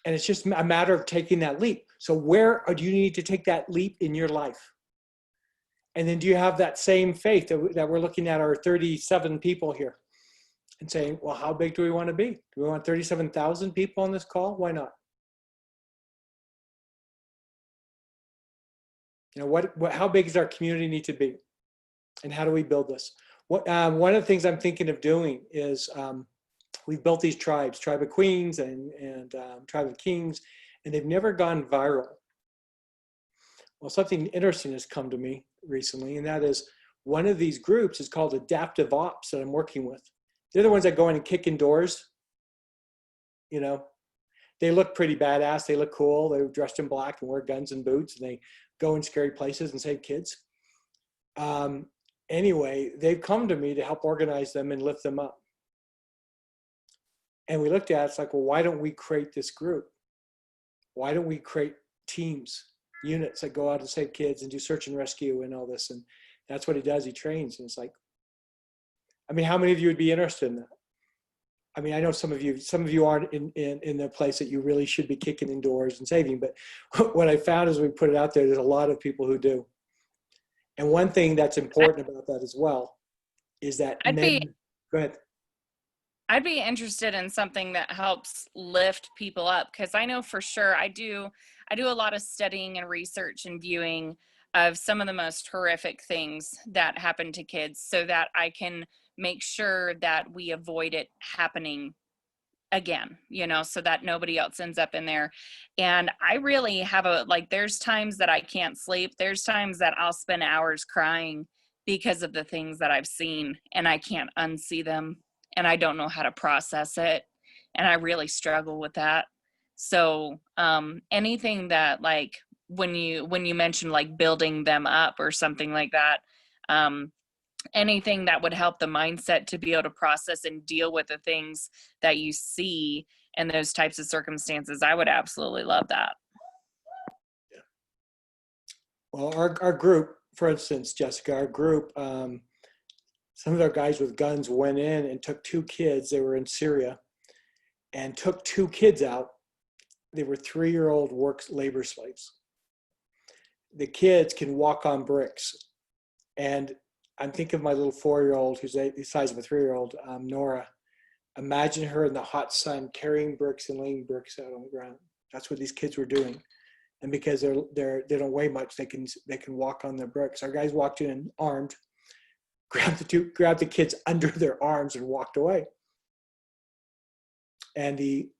And it's just a matter of taking that leap. So where do you need to take that leap in your life? And then do you have that same faith that we're looking at our 37 people here and saying, well, how big do we want to be? Do we want 37,000 people on this call? Why not? You know, how big does our community need to be? And how do we build this? One of the things I'm thinking of doing is we've built these tribes, Tribe of Queens and Tribe of Kings, and they've never gone viral. Well, something interesting has come to me recently, and that is one of these groups is called Adaptive Ops that I'm working with. They're the ones that go in and kick in doors. You know, they look pretty badass. They look cool. They're dressed in black and wear guns and boots, and they go in scary places and save kids. Anyway, they've come to me to help organize them and lift them up. And we looked at it, it's like, well, why don't we create this group? Why don't we create teams, units that go out and save kids and do search and rescue and all this? And that's what he does. He trains. And it's like, I mean, how many of you would be interested in that? I mean, I know some of you aren't in the place that you really should be kicking in doors and saving, but what I found is we put it out there, there's a lot of people who do. And one thing that's important about that as well is that go ahead. I'd be interested in something that helps lift people up, because I know for sure I do a lot of studying and research and viewing of some of the most horrific things that happen to kids so that I can make sure that we avoid it happening again, you know, so that nobody else ends up in there. And I really have there's times that I can't sleep. There's times that I'll spend hours crying because of the things that I've seen, and I can't unsee them, and I don't know how to process it. And I really struggle with that. So anything that, like, when you mention like building them up or something like that, anything that would help the mindset to be able to process and deal with the things that you see in those types of circumstances, I would absolutely love that. Yeah. Well, our group, for instance, Jessica, our group, some of our guys with guns went in and took 2 kids. They were in Syria and took 2 kids out. They were 3-year-old labor slaves. The kids can walk on bricks. And I'm thinking of my little 4-year-old who's the size of a 3-year-old, Nora. Imagine her in the hot sun carrying bricks and laying bricks out on the ground. That's what these kids were doing. And because they don't weigh much, they can walk on their bricks. Our guys walked in armed, grabbed the kids under their arms and walked away. And the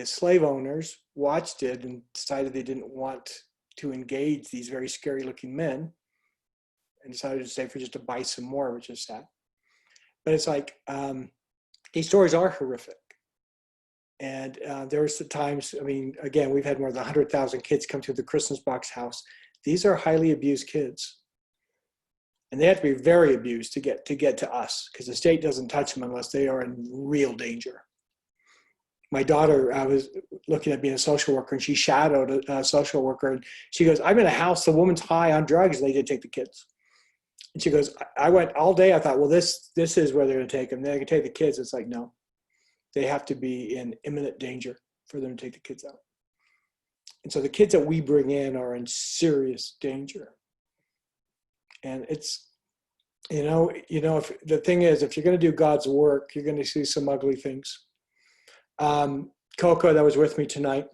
slave owners watched it and decided they didn't want to engage these very scary looking men, and decided to stay for just to buy some more, which is sad. But it's like, these stories are horrific. And there was times, I mean, again, we've had more than 100,000 kids come through the Christmas box house. These are highly abused kids. And they have to be very abused to get to us, because the state doesn't touch them unless they are in real danger. My daughter, I was looking at being a social worker, and she shadowed a social worker, and she goes, I'm in a house, the woman's high on drugs, and they did take the kids. And she goes, I went all day, I thought, well, this is where they're going to take them. They're going to take the kids. It's like, no, they have to be in imminent danger for them to take the kids out. And so the kids that we bring in are in serious danger. And it's, if the thing is, if you're going to do God's work, you're going to see some ugly things. Coco, that was with me tonight,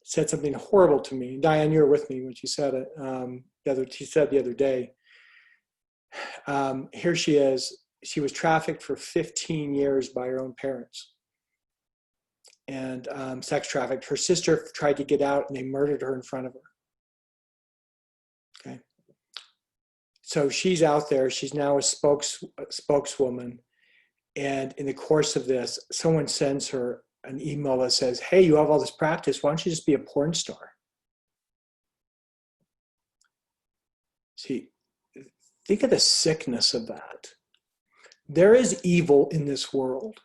said something horrible to me. Diane, you were with me when she said it. She said the other day, here she is. She was trafficked for 15 years by her own parents and sex trafficked. Her sister tried to get out and they murdered her in front of her. Okay. So she's out there. She's now a spokeswoman. And in the course of this, someone sends her an email that says, hey, you have all this practice. Why don't you just be a porn star? See, think of the sickness of that. There is evil in this world.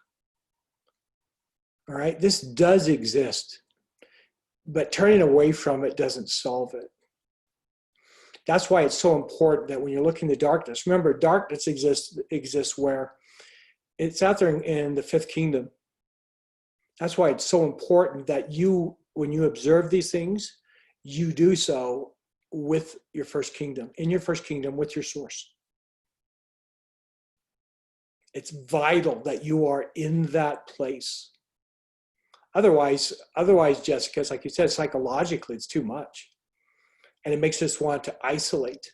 All right, this does exist, but turning away from it doesn't solve it. That's why it's so important that when you're looking at darkness, remember, darkness exists where? It's out there in the fifth kingdom. That's why it's so important that when you observe these things, you do so with your first kingdom, in your first kingdom, with your source. It's vital that you are in that place. Otherwise, Jessica, it's like you said, psychologically, it's too much. And it makes us want to isolate.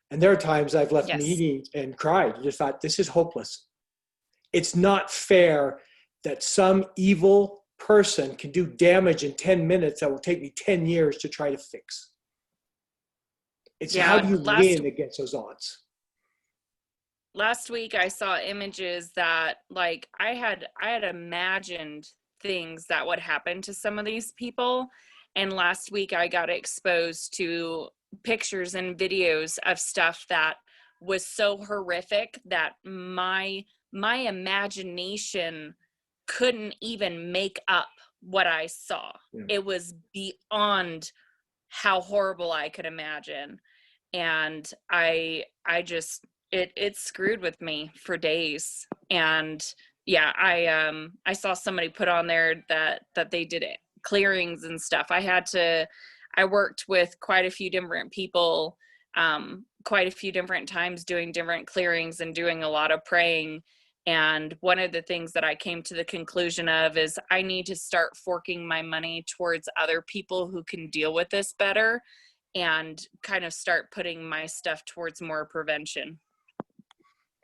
And there are times I've left meetings and cried, just thought, this is hopeless. It's not fair that some evil person can do damage in 10 minutes that will take me 10 years to try to fix. It's how do you win against those odds? Last week I saw images that like I had imagined things that would happen to some of these people. And last week I got exposed to pictures and videos of stuff that was so horrific that my imagination couldn't even make up what I saw. Yeah. It was beyond how horrible I could imagine. And I just, it screwed with me for days. And yeah, I saw somebody put on there that they did it, clearings and stuff. I worked with quite a few different people, quite a few different times doing different clearings and doing a lot of praying. And one of the things that I came to the conclusion of is I need to start forking my money towards other people who can deal with this better and kind of start putting my stuff towards more prevention.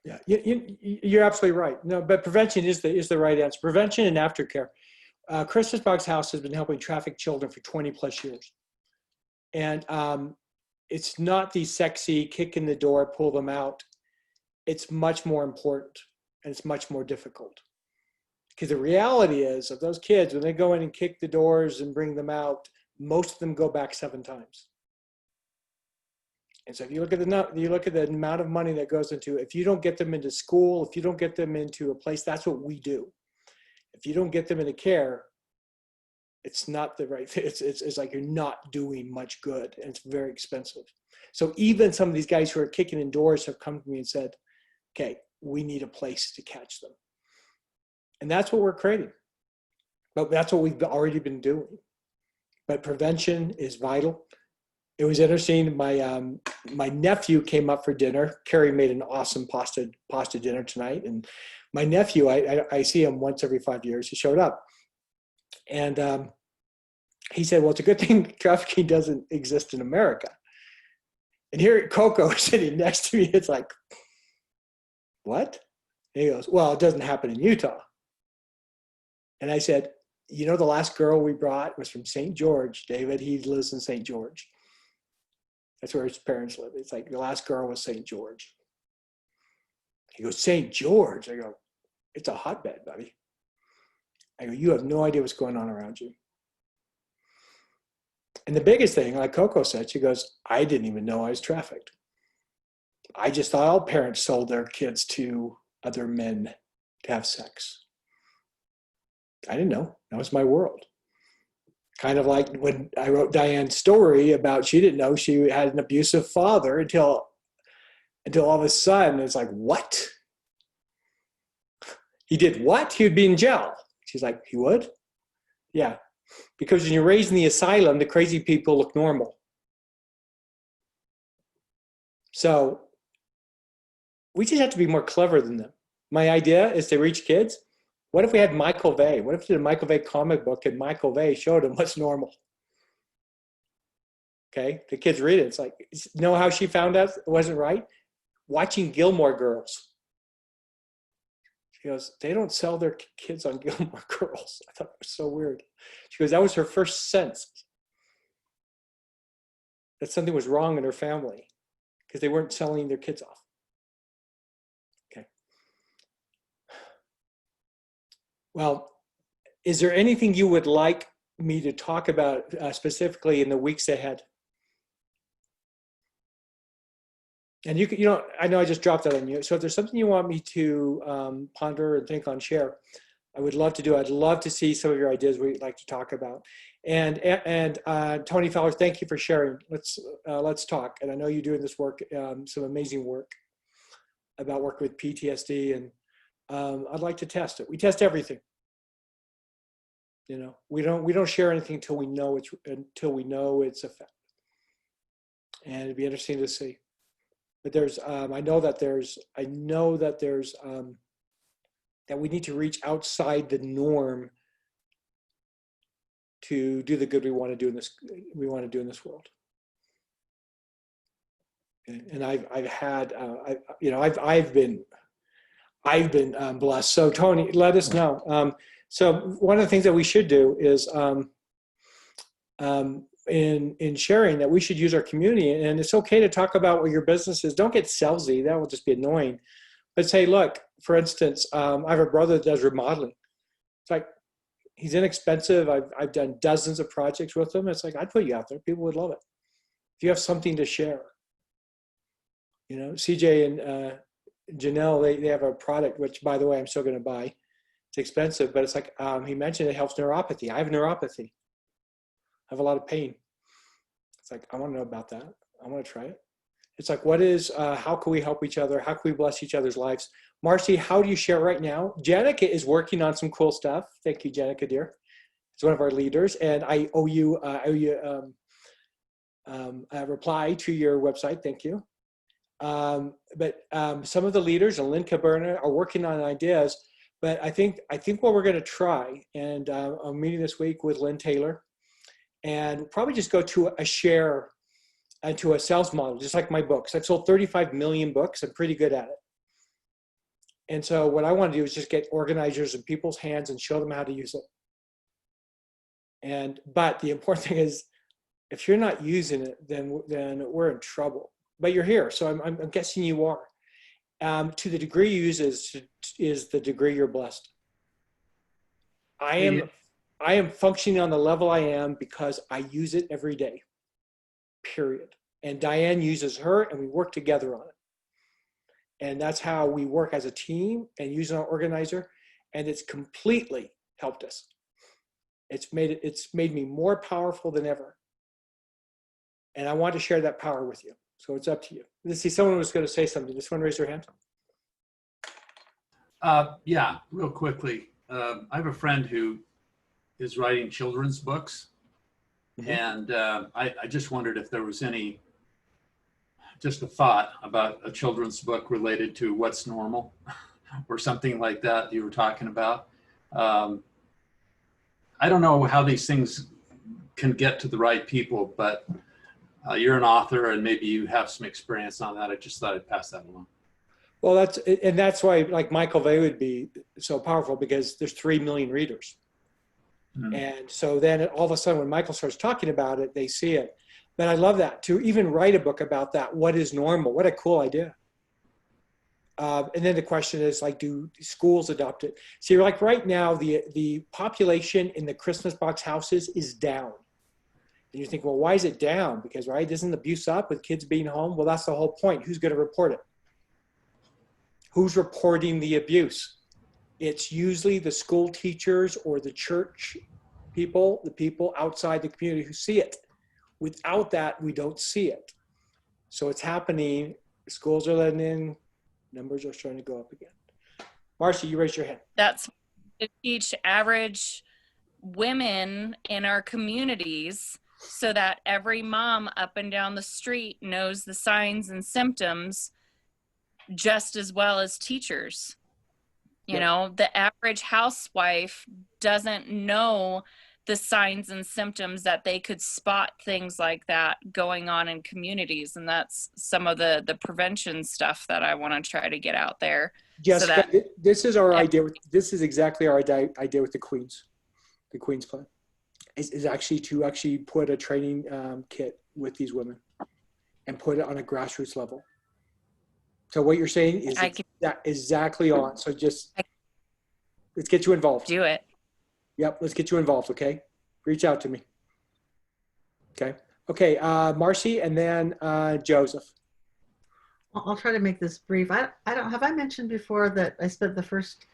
Yeah, you're absolutely right. No, but prevention is the right answer. Prevention and aftercare. Christmas Box House has been helping trafficked children for 20 plus years. And it's not the sexy kick in the door, pull them out. It's much more important. And it's much more difficult. Because the reality is of those kids, when they go in and kick the doors and bring them out, most of them go back 7 times. And so if you look at the amount of money that goes into, if you don't get them into school, if you don't get them into a place, that's what we do. If you don't get them into care, it's not the right thing. It's like you're not doing much good, and it's very expensive. So even some of these guys who are kicking in doors have come to me and said, okay, we need a place to catch them. And that's what we're creating. But that's what we've already been doing. But prevention is vital. It was interesting. My nephew came up for dinner. Carrie made an awesome pasta dinner tonight. And my nephew, I see him once every 5 years. He showed up. And he said, well, it's a good thing trafficking doesn't exist in America. And here Coco is sitting next to me. It's like, what? And he goes, well, it doesn't happen in Utah. And I said, you know, the last girl we brought was from St. George, David. He lives in St. George. That's where his parents live. It's like the last girl was St. George. He goes, St. George? I go, it's a hotbed, buddy. I go, you have no idea what's going on around you. And the biggest thing, like Coco said, she goes, I didn't even know I was trafficked. I just thought all parents sold their kids to other men to have sex. I didn't know. That was my world. Kind of like when I wrote Diane's story about she didn't know she had an abusive father until all of a sudden it's like, what? He did what? He would be in jail. She's like, he would? Yeah. Because when you're raised in the asylum, the crazy people look normal. So we just have to be more clever than them. My idea is to reach kids. What if we had Michael Vey? What if we did a Michael Vey comic book and Michael Vey showed them what's normal? Okay, the kids read it. It's like, know how she found out it wasn't right? Watching Gilmore Girls. She goes, they don't sell their kids on Gilmore Girls. I thought it was so weird. She goes, that was her first sense that something was wrong in her family because they weren't selling their kids off. Okay. Well, is there anything you would like me to talk about specifically in the weeks ahead? And you know, I know I just dropped that on you. So if there's something you want me to ponder and think on, share, I would love to do. I'd love to see some of your ideas we'd like to talk about. And Tony Fowler, thank you for sharing. Let's talk. And I know you're doing this work, some amazing work about work with PTSD, and I'd like to test it. We test everything. You know, we don't share anything until we know its effect. And it'd be interesting to see. But there's, I know that we need to reach outside the norm to do the good we want to do in this world. And I've been blessed. So Tony, let us know. So one of the things that we should do is in sharing that we should use our community, and it's okay to talk about what your business is. Don't get salesy, that will just be annoying. But say, look, for instance, I have a brother that does remodeling. It's like, he's inexpensive. I've done dozens of projects with him. It's like, I'd put you out there. People would love it. If you have something to share. You know, CJ and Janelle, they have a product, which by the way, I'm still gonna buy. It's expensive, but it's like, he mentioned it helps neuropathy. I have neuropathy. I have a lot of pain. It's like, I want to know about that. I want to try it. It's like, how can we help each other? How can we bless each other's lives? Marcy, how do you share right now? Janica is working on some cool stuff. Thank you, Janica, dear. It's one of our leaders, and I owe you a reply to your website. Thank you. But some of the leaders, and Lynn Caberna, are working on ideas. But I think what we're going to try, and I'm meeting this week with Lynn Taylor, and probably just go to a share and to a sales model, just like my books. I've sold 35 million books. I'm pretty good at it. And so what I want to do is just get organizers in people's hands and show them how to use it. But the important thing is, if you're not using it, then we're in trouble. But you're here, so I'm guessing you are. To the degree you use it is the degree you're blessed. I am functioning on the level I am because I use it every day, period. And Diane uses her, and we work together on it. And that's how we work as a team and using our organizer. And it's completely helped us. It's made me more powerful than ever. And I want to share that power with you. So it's up to you. Let's see, someone was going to say something. Just want to raise their hand. Yeah, real quickly. I have a friend who is writing children's books. Mm-hmm. And I just wondered if there was just a thought about a children's book related to what's normal or something like that you were talking about. I don't know how these things can get to the right people, but you're an author and maybe you have some experience on that. I just thought I'd pass that along. Well, that's why like Michael Vey would be so powerful, because there's 3 million readers. Mm-hmm. And so then all of a sudden when Michael starts talking about it, they see it. But I love that, to even write a book about that. What is normal? What a cool idea. And then the question is, like, do schools adopt it? See, like right now, the population in the Christmas box houses is down. And you think, well, why is it down? Because, right, isn't abuse up with kids being home? Well, that's the whole point. Who's going to report it? Who's reporting the abuse? It's usually the school teachers or the church people, the people outside the community who see it. Without that, we don't see it. So it's happening. Schools are letting in. Numbers are starting to go up again. Marcy, you raised your hand. That's to teach average women in our communities so that every mom up and down the street knows the signs and symptoms just as well as teachers. You know, the average housewife doesn't know the signs and symptoms that they could spot things like that going on in communities. And that's some of the prevention stuff that I want to try to get out there. Jessica, So this is our idea. This is exactly our idea with the Queens plan. Is actually to put a training kit with these women and put it on a grassroots level. So what you're saying is exactly on. So just let's get you involved. Do it. Yep, let's get you involved. Okay, reach out to me. Okay, Marcy, and then Joseph. I'll try to make this brief. I don't have I mentioned before that I spent the first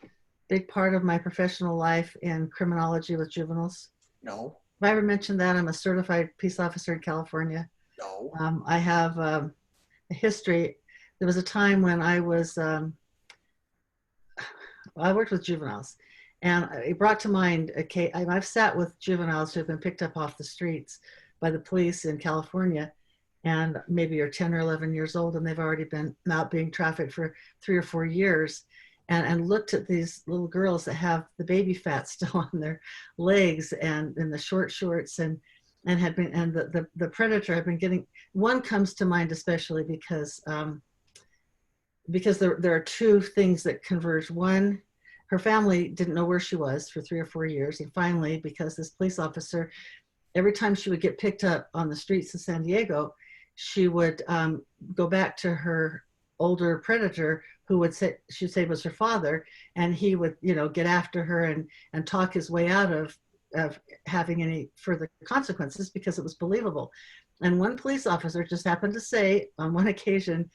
big part of my professional life in criminology with juveniles? No. Have I ever mentioned that? I'm a certified peace officer in California. No. I have a history. There was a time when I was, I worked with juveniles, and it brought to mind a case. I've sat with juveniles who have been picked up off the streets by the police in California, and maybe are 10 or 11 years old, and they've already been out being trafficked for 3 or 4 years, and looked at these little girls that have the baby fat still on their legs and in the short shorts, and had been, and the predator had been getting, one comes to mind especially because there are two things that converge. One, her family didn't know where she was for 3 or 4 years, and finally, because this police officer, every time she would get picked up on the streets of San Diego, she would go back to her older predator, who would say, she'd say was her father, and he would, get after her and talk his way out of having any further consequences, because it was believable. And one police officer just happened to say on one occasion,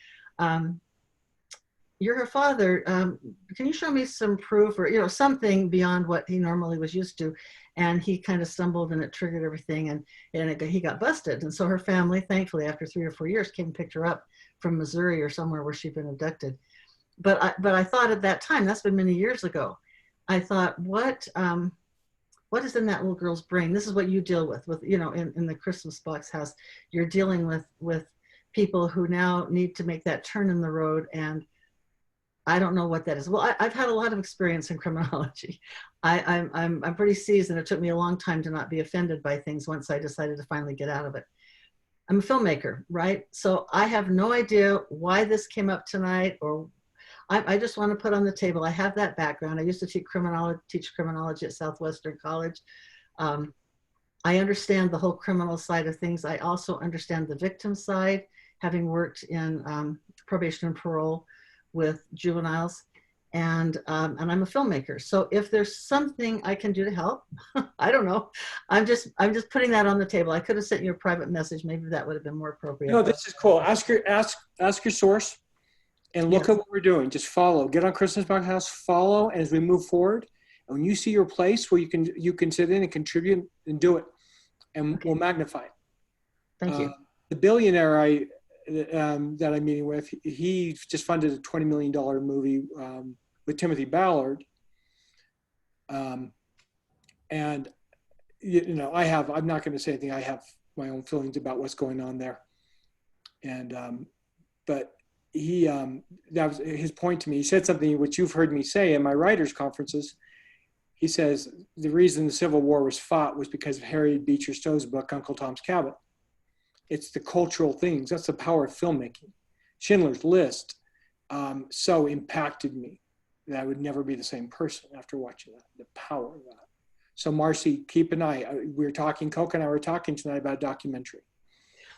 "You're her father. Can you show me some proof, or something beyond what he normally was used to?" And he kind of stumbled, and it triggered everything, and he got busted. And so her family, thankfully, after 3 or 4 years, came and picked her up from Missouri or somewhere where she'd been abducted. But I thought at that time, that's been many years ago, I thought, what is in that little girl's brain? This is what you deal with in the Christmas box house. You're dealing with people who now need to make that turn in the road, and I don't know what that is. Well, I've had a lot of experience in criminology. I'm pretty seasoned. It took me a long time to not be offended by things once I decided to finally get out of it. I'm a filmmaker, right? So I have no idea why this came up tonight, or I just want to put on the table. I have that background. I used to teach criminology at Southwestern College. I understand the whole criminal side of things. I also understand the victim side, having worked in probation and parole with juveniles, and I'm a filmmaker. So if there's something I can do to help, I don't know. I'm just putting that on the table. I could have sent you a private message. Maybe that would have been more appropriate. No, this is cool. Ask your source, and look at what we're doing. Just follow. Get on Christmas Box House. Follow as we move forward. And when you see your place where you can sit in and contribute and do it, and we'll magnify it. Thank you. The billionaire that I'm meeting with, he just funded a $20 million movie with Timothy Ballard. And I'm not going to say anything. I have my own feelings about what's going on there. And, but he, that was his point to me. He said something which you've heard me say in my writers' conferences. He says, the reason the Civil War was fought was because of Harriet Beecher Stowe's book, Uncle Tom's Cabin. It's the cultural things. That's the power of filmmaking. Schindler's List so impacted me that I would never be the same person after watching that, the power of that. So Marcy, keep an eye. Coke and I were talking tonight about a documentary.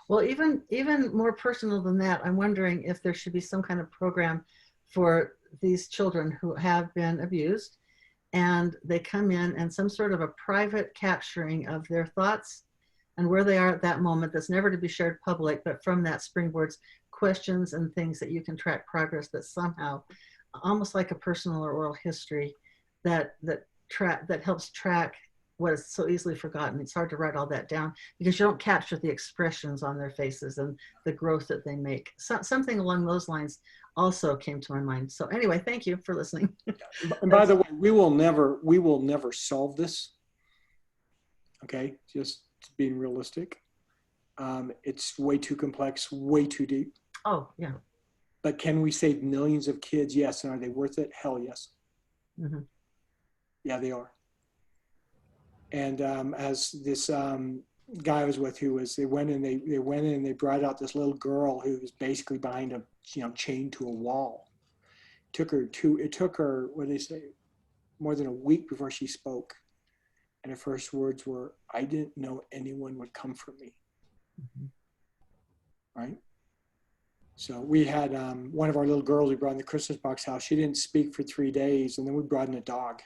Well, even more personal than that, I'm wondering if there should be some kind of program for these children who have been abused, and they come in, and some sort of a private capturing of their thoughts and where they are at that moment, that's never to be shared public, but from that springboards questions and things that you can track progress, that somehow, almost like a personal or oral history, that helps track what is so easily forgotten. It's hard to write all that down because you don't capture the expressions on their faces and the growth that they make. Something along those lines also came to my mind. So anyway, thank you for listening. And by the way, we will never solve this. Okay, just being realistic. It's way too complex, way too deep. Oh, yeah. But can we save millions of kids? Yes. And are they worth it? Hell yes. Mm-hmm. Yeah, they are. And as this guy I was with, they went in and they brought out this little girl who was basically behind a, chained to a wall. It took her, what did they say, more than a week before she spoke. And her first words were, "I didn't know anyone would come for me." Mm-hmm. Right? So we had one of our little girls we brought in the Christmas box house. She didn't speak for 3 days, and then we brought in a dog.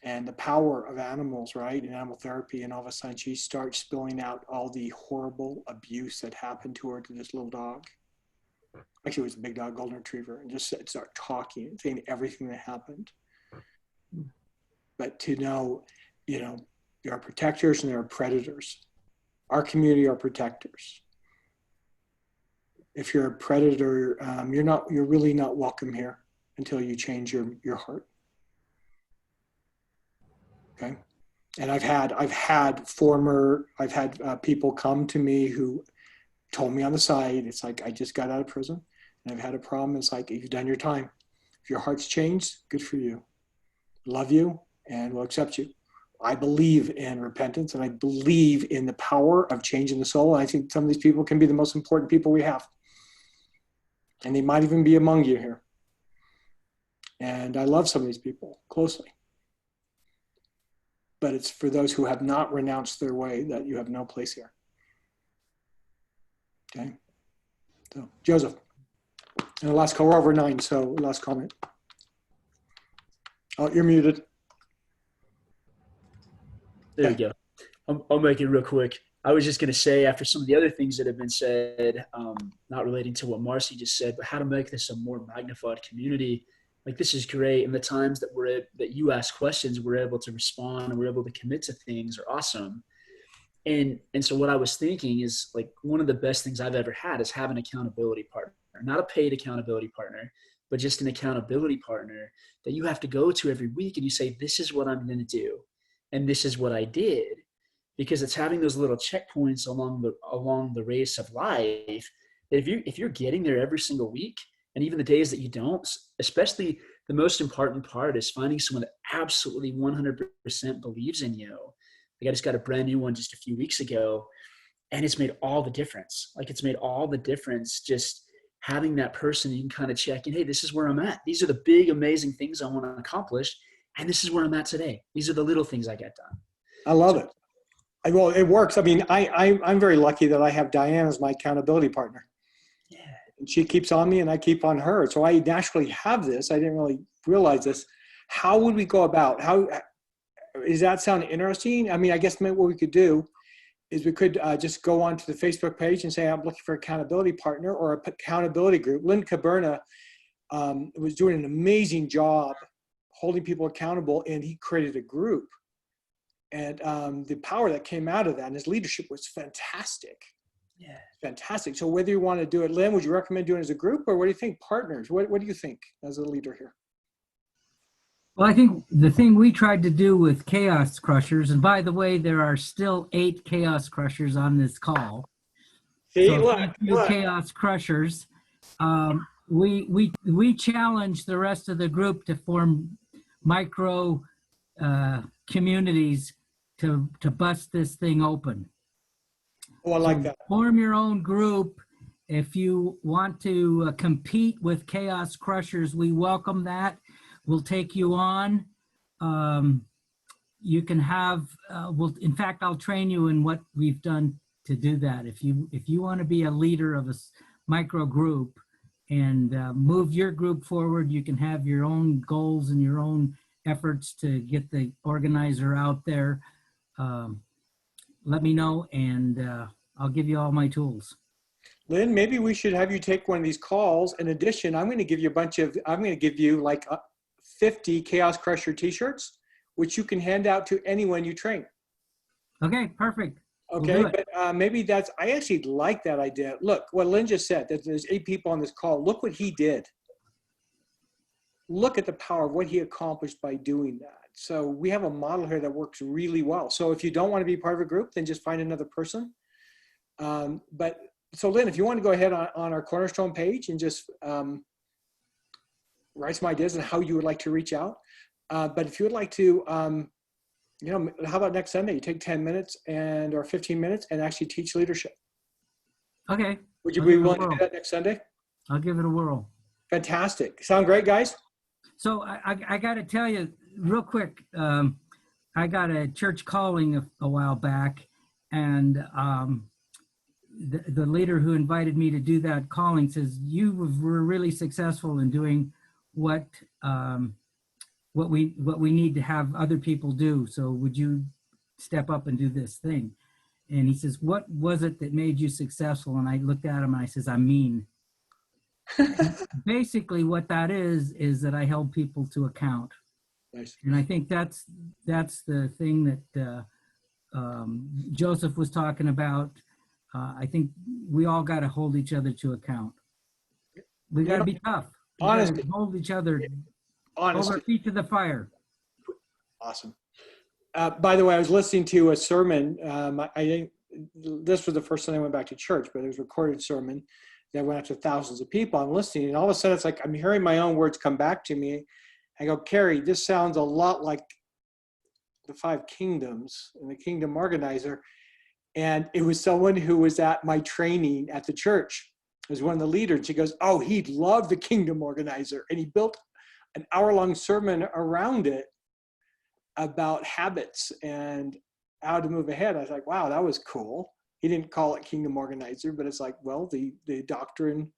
And the power of animals, right, and animal therapy, and all of a sudden she starts spilling out all the horrible abuse that happened to her, to this little dog. Actually, it was a big dog, golden retriever, and just start talking and saying everything that happened. But to know, there are protectors and there are predators. Our community are protectors. If you're a predator, you're really not welcome here until you change your heart. Okay. And I've had people come to me who told me on the side, it's like, I just got out of prison and I've had a problem. It's like, you've done your time. If your heart's changed, good for you. Love you and will accept you. I believe in repentance and I believe in the power of changing the soul. And I think some of these people can be the most important people we have. And they might even be among you here. And I love some of these people closely. But it's for those who have not renounced their way that you have no place here. Okay. So, Joseph. And the last call, we're over 9, so last comment. Oh, you're muted. There we go. I'll make it real quick. I was just going to say, after some of the other things that have been said, not relating to what Marcy just said, but how to make this a more magnified community. Like, this is great. And the times that you ask questions, we're able to respond and we're able to commit to things are awesome. And so what I was thinking is, like, one of the best things I've ever had is have an accountability partner, not a paid accountability partner, but just an accountability partner that you have to go to every week and you say, this is what I'm going to do. And this is what I did. Because it's having those little checkpoints along the race of life. If you're getting there every single week, and even the days that you don't, especially the most important part is finding someone that absolutely 100% believes in you. Like, I just got a brand new one just a few weeks ago, and it's made all the difference. Like, it's made all the difference just having that person you can kind of check in. Hey, this is where I'm at. These are the big, amazing things I want to accomplish. And this is where I'm at today. These are the little things I get done. I love it. Well, it works. I mean, I'm very lucky that I have Diane as my accountability partner. Yeah. And she keeps on me and I keep on her. So I naturally have this. I didn't really realize this. How would we go about? Does that sound interesting? I mean, I guess maybe what we could do is we could just go onto the Facebook page and say, I'm looking for an accountability partner or an accountability group. Lynn Caberna was doing an amazing job holding people accountable, and he created a group. And the power that came out of that and his leadership was fantastic. Yeah. Fantastic. So whether you want to do it, Lynn, would you recommend doing it as a group, or what do you think? Partners? What do you think as a leader here? Well, I think the thing we tried to do with Chaos Crushers, and by the way, there are still 8 Chaos Crushers on this call. See, so look, thank you, Chaos Crushers. We challenge the rest of the group to form micro communities to bust this thing open. Oh, I like that. Form your own group. If you want to compete with Chaos Crushers, we welcome that. We'll take you on. You can have, in fact, I'll train you in what we've done to do that. If you want to be a leader of a micro group and move your group forward, you can have your own goals and your own efforts to get the organizer out there. Let me know, and I'll give you all my tools. Lynn, maybe we should have you take one of these calls. In addition, I'm going to give you like 50 Chaos Crusher t-shirts, which you can hand out to anyone you train. Okay, perfect. Okay, but maybe I actually like that idea. Look, what Lynn just said, that there's 8 people on this call. Look what he did. Look at the power of what he accomplished by doing that. So we have a model here that works really well. So if you don't want to be part of a group, then just find another person. But so Lynn, if you want to go ahead on our Cornerstone page and just write some ideas on how you would like to reach out. But if you would like to, how about next Sunday? You take 10 minutes or 15 minutes and actually teach leadership. Okay. Would you I'll be give it a willing to do whirl. that next Sunday? I'll give it a whirl. Fantastic. Sound great, guys? So I got to tell you real quick, I got a church calling a while back, and the leader who invited me to do that calling says, you were really successful in doing what we need to have other people do. So would you step up and do this thing? And he says, what was it that made you successful? And I looked at him and I says, I'm mean. Basically what that is that I held people to account. Nice. And I think that's the thing that Joseph was talking about. I think we all got to hold each other to account. We got to be tough. We gotta Honesty. hold each other, hold Honesty. our feet to the fire. Awesome. By the way, I was listening to a sermon. I think this was the first time I went back to church, but it was a recorded sermon that went out to thousands of people. I'm listening, and all of a sudden it's like I'm hearing my own words come back to me. I go, Carrie, this sounds a lot like the 5 kingdoms and the kingdom organizer. And it was someone who was at my training at the church. It was one of the leaders. He goes, oh, he loved the kingdom organizer. And he built an hour-long sermon around it about habits and how to move ahead. I was like, wow, that was cool. He didn't call it kingdom organizer, but it's like, well, the doctrine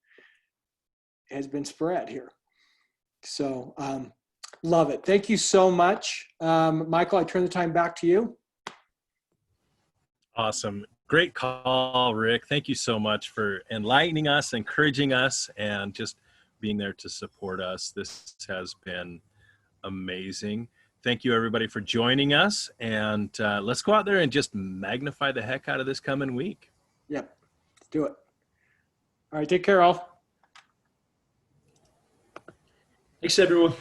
has been spread here. So love it. Thank you so much. Michael, I turn the time back to you. Awesome. Great call, Rick. Thank you so much for enlightening us, encouraging us, and just being there to support us. This has been amazing. Thank you, everybody, for joining us. And let's go out there and just magnify the heck out of this coming week. Yep. Let's do it. All right. Take care, all. Thanks, everyone.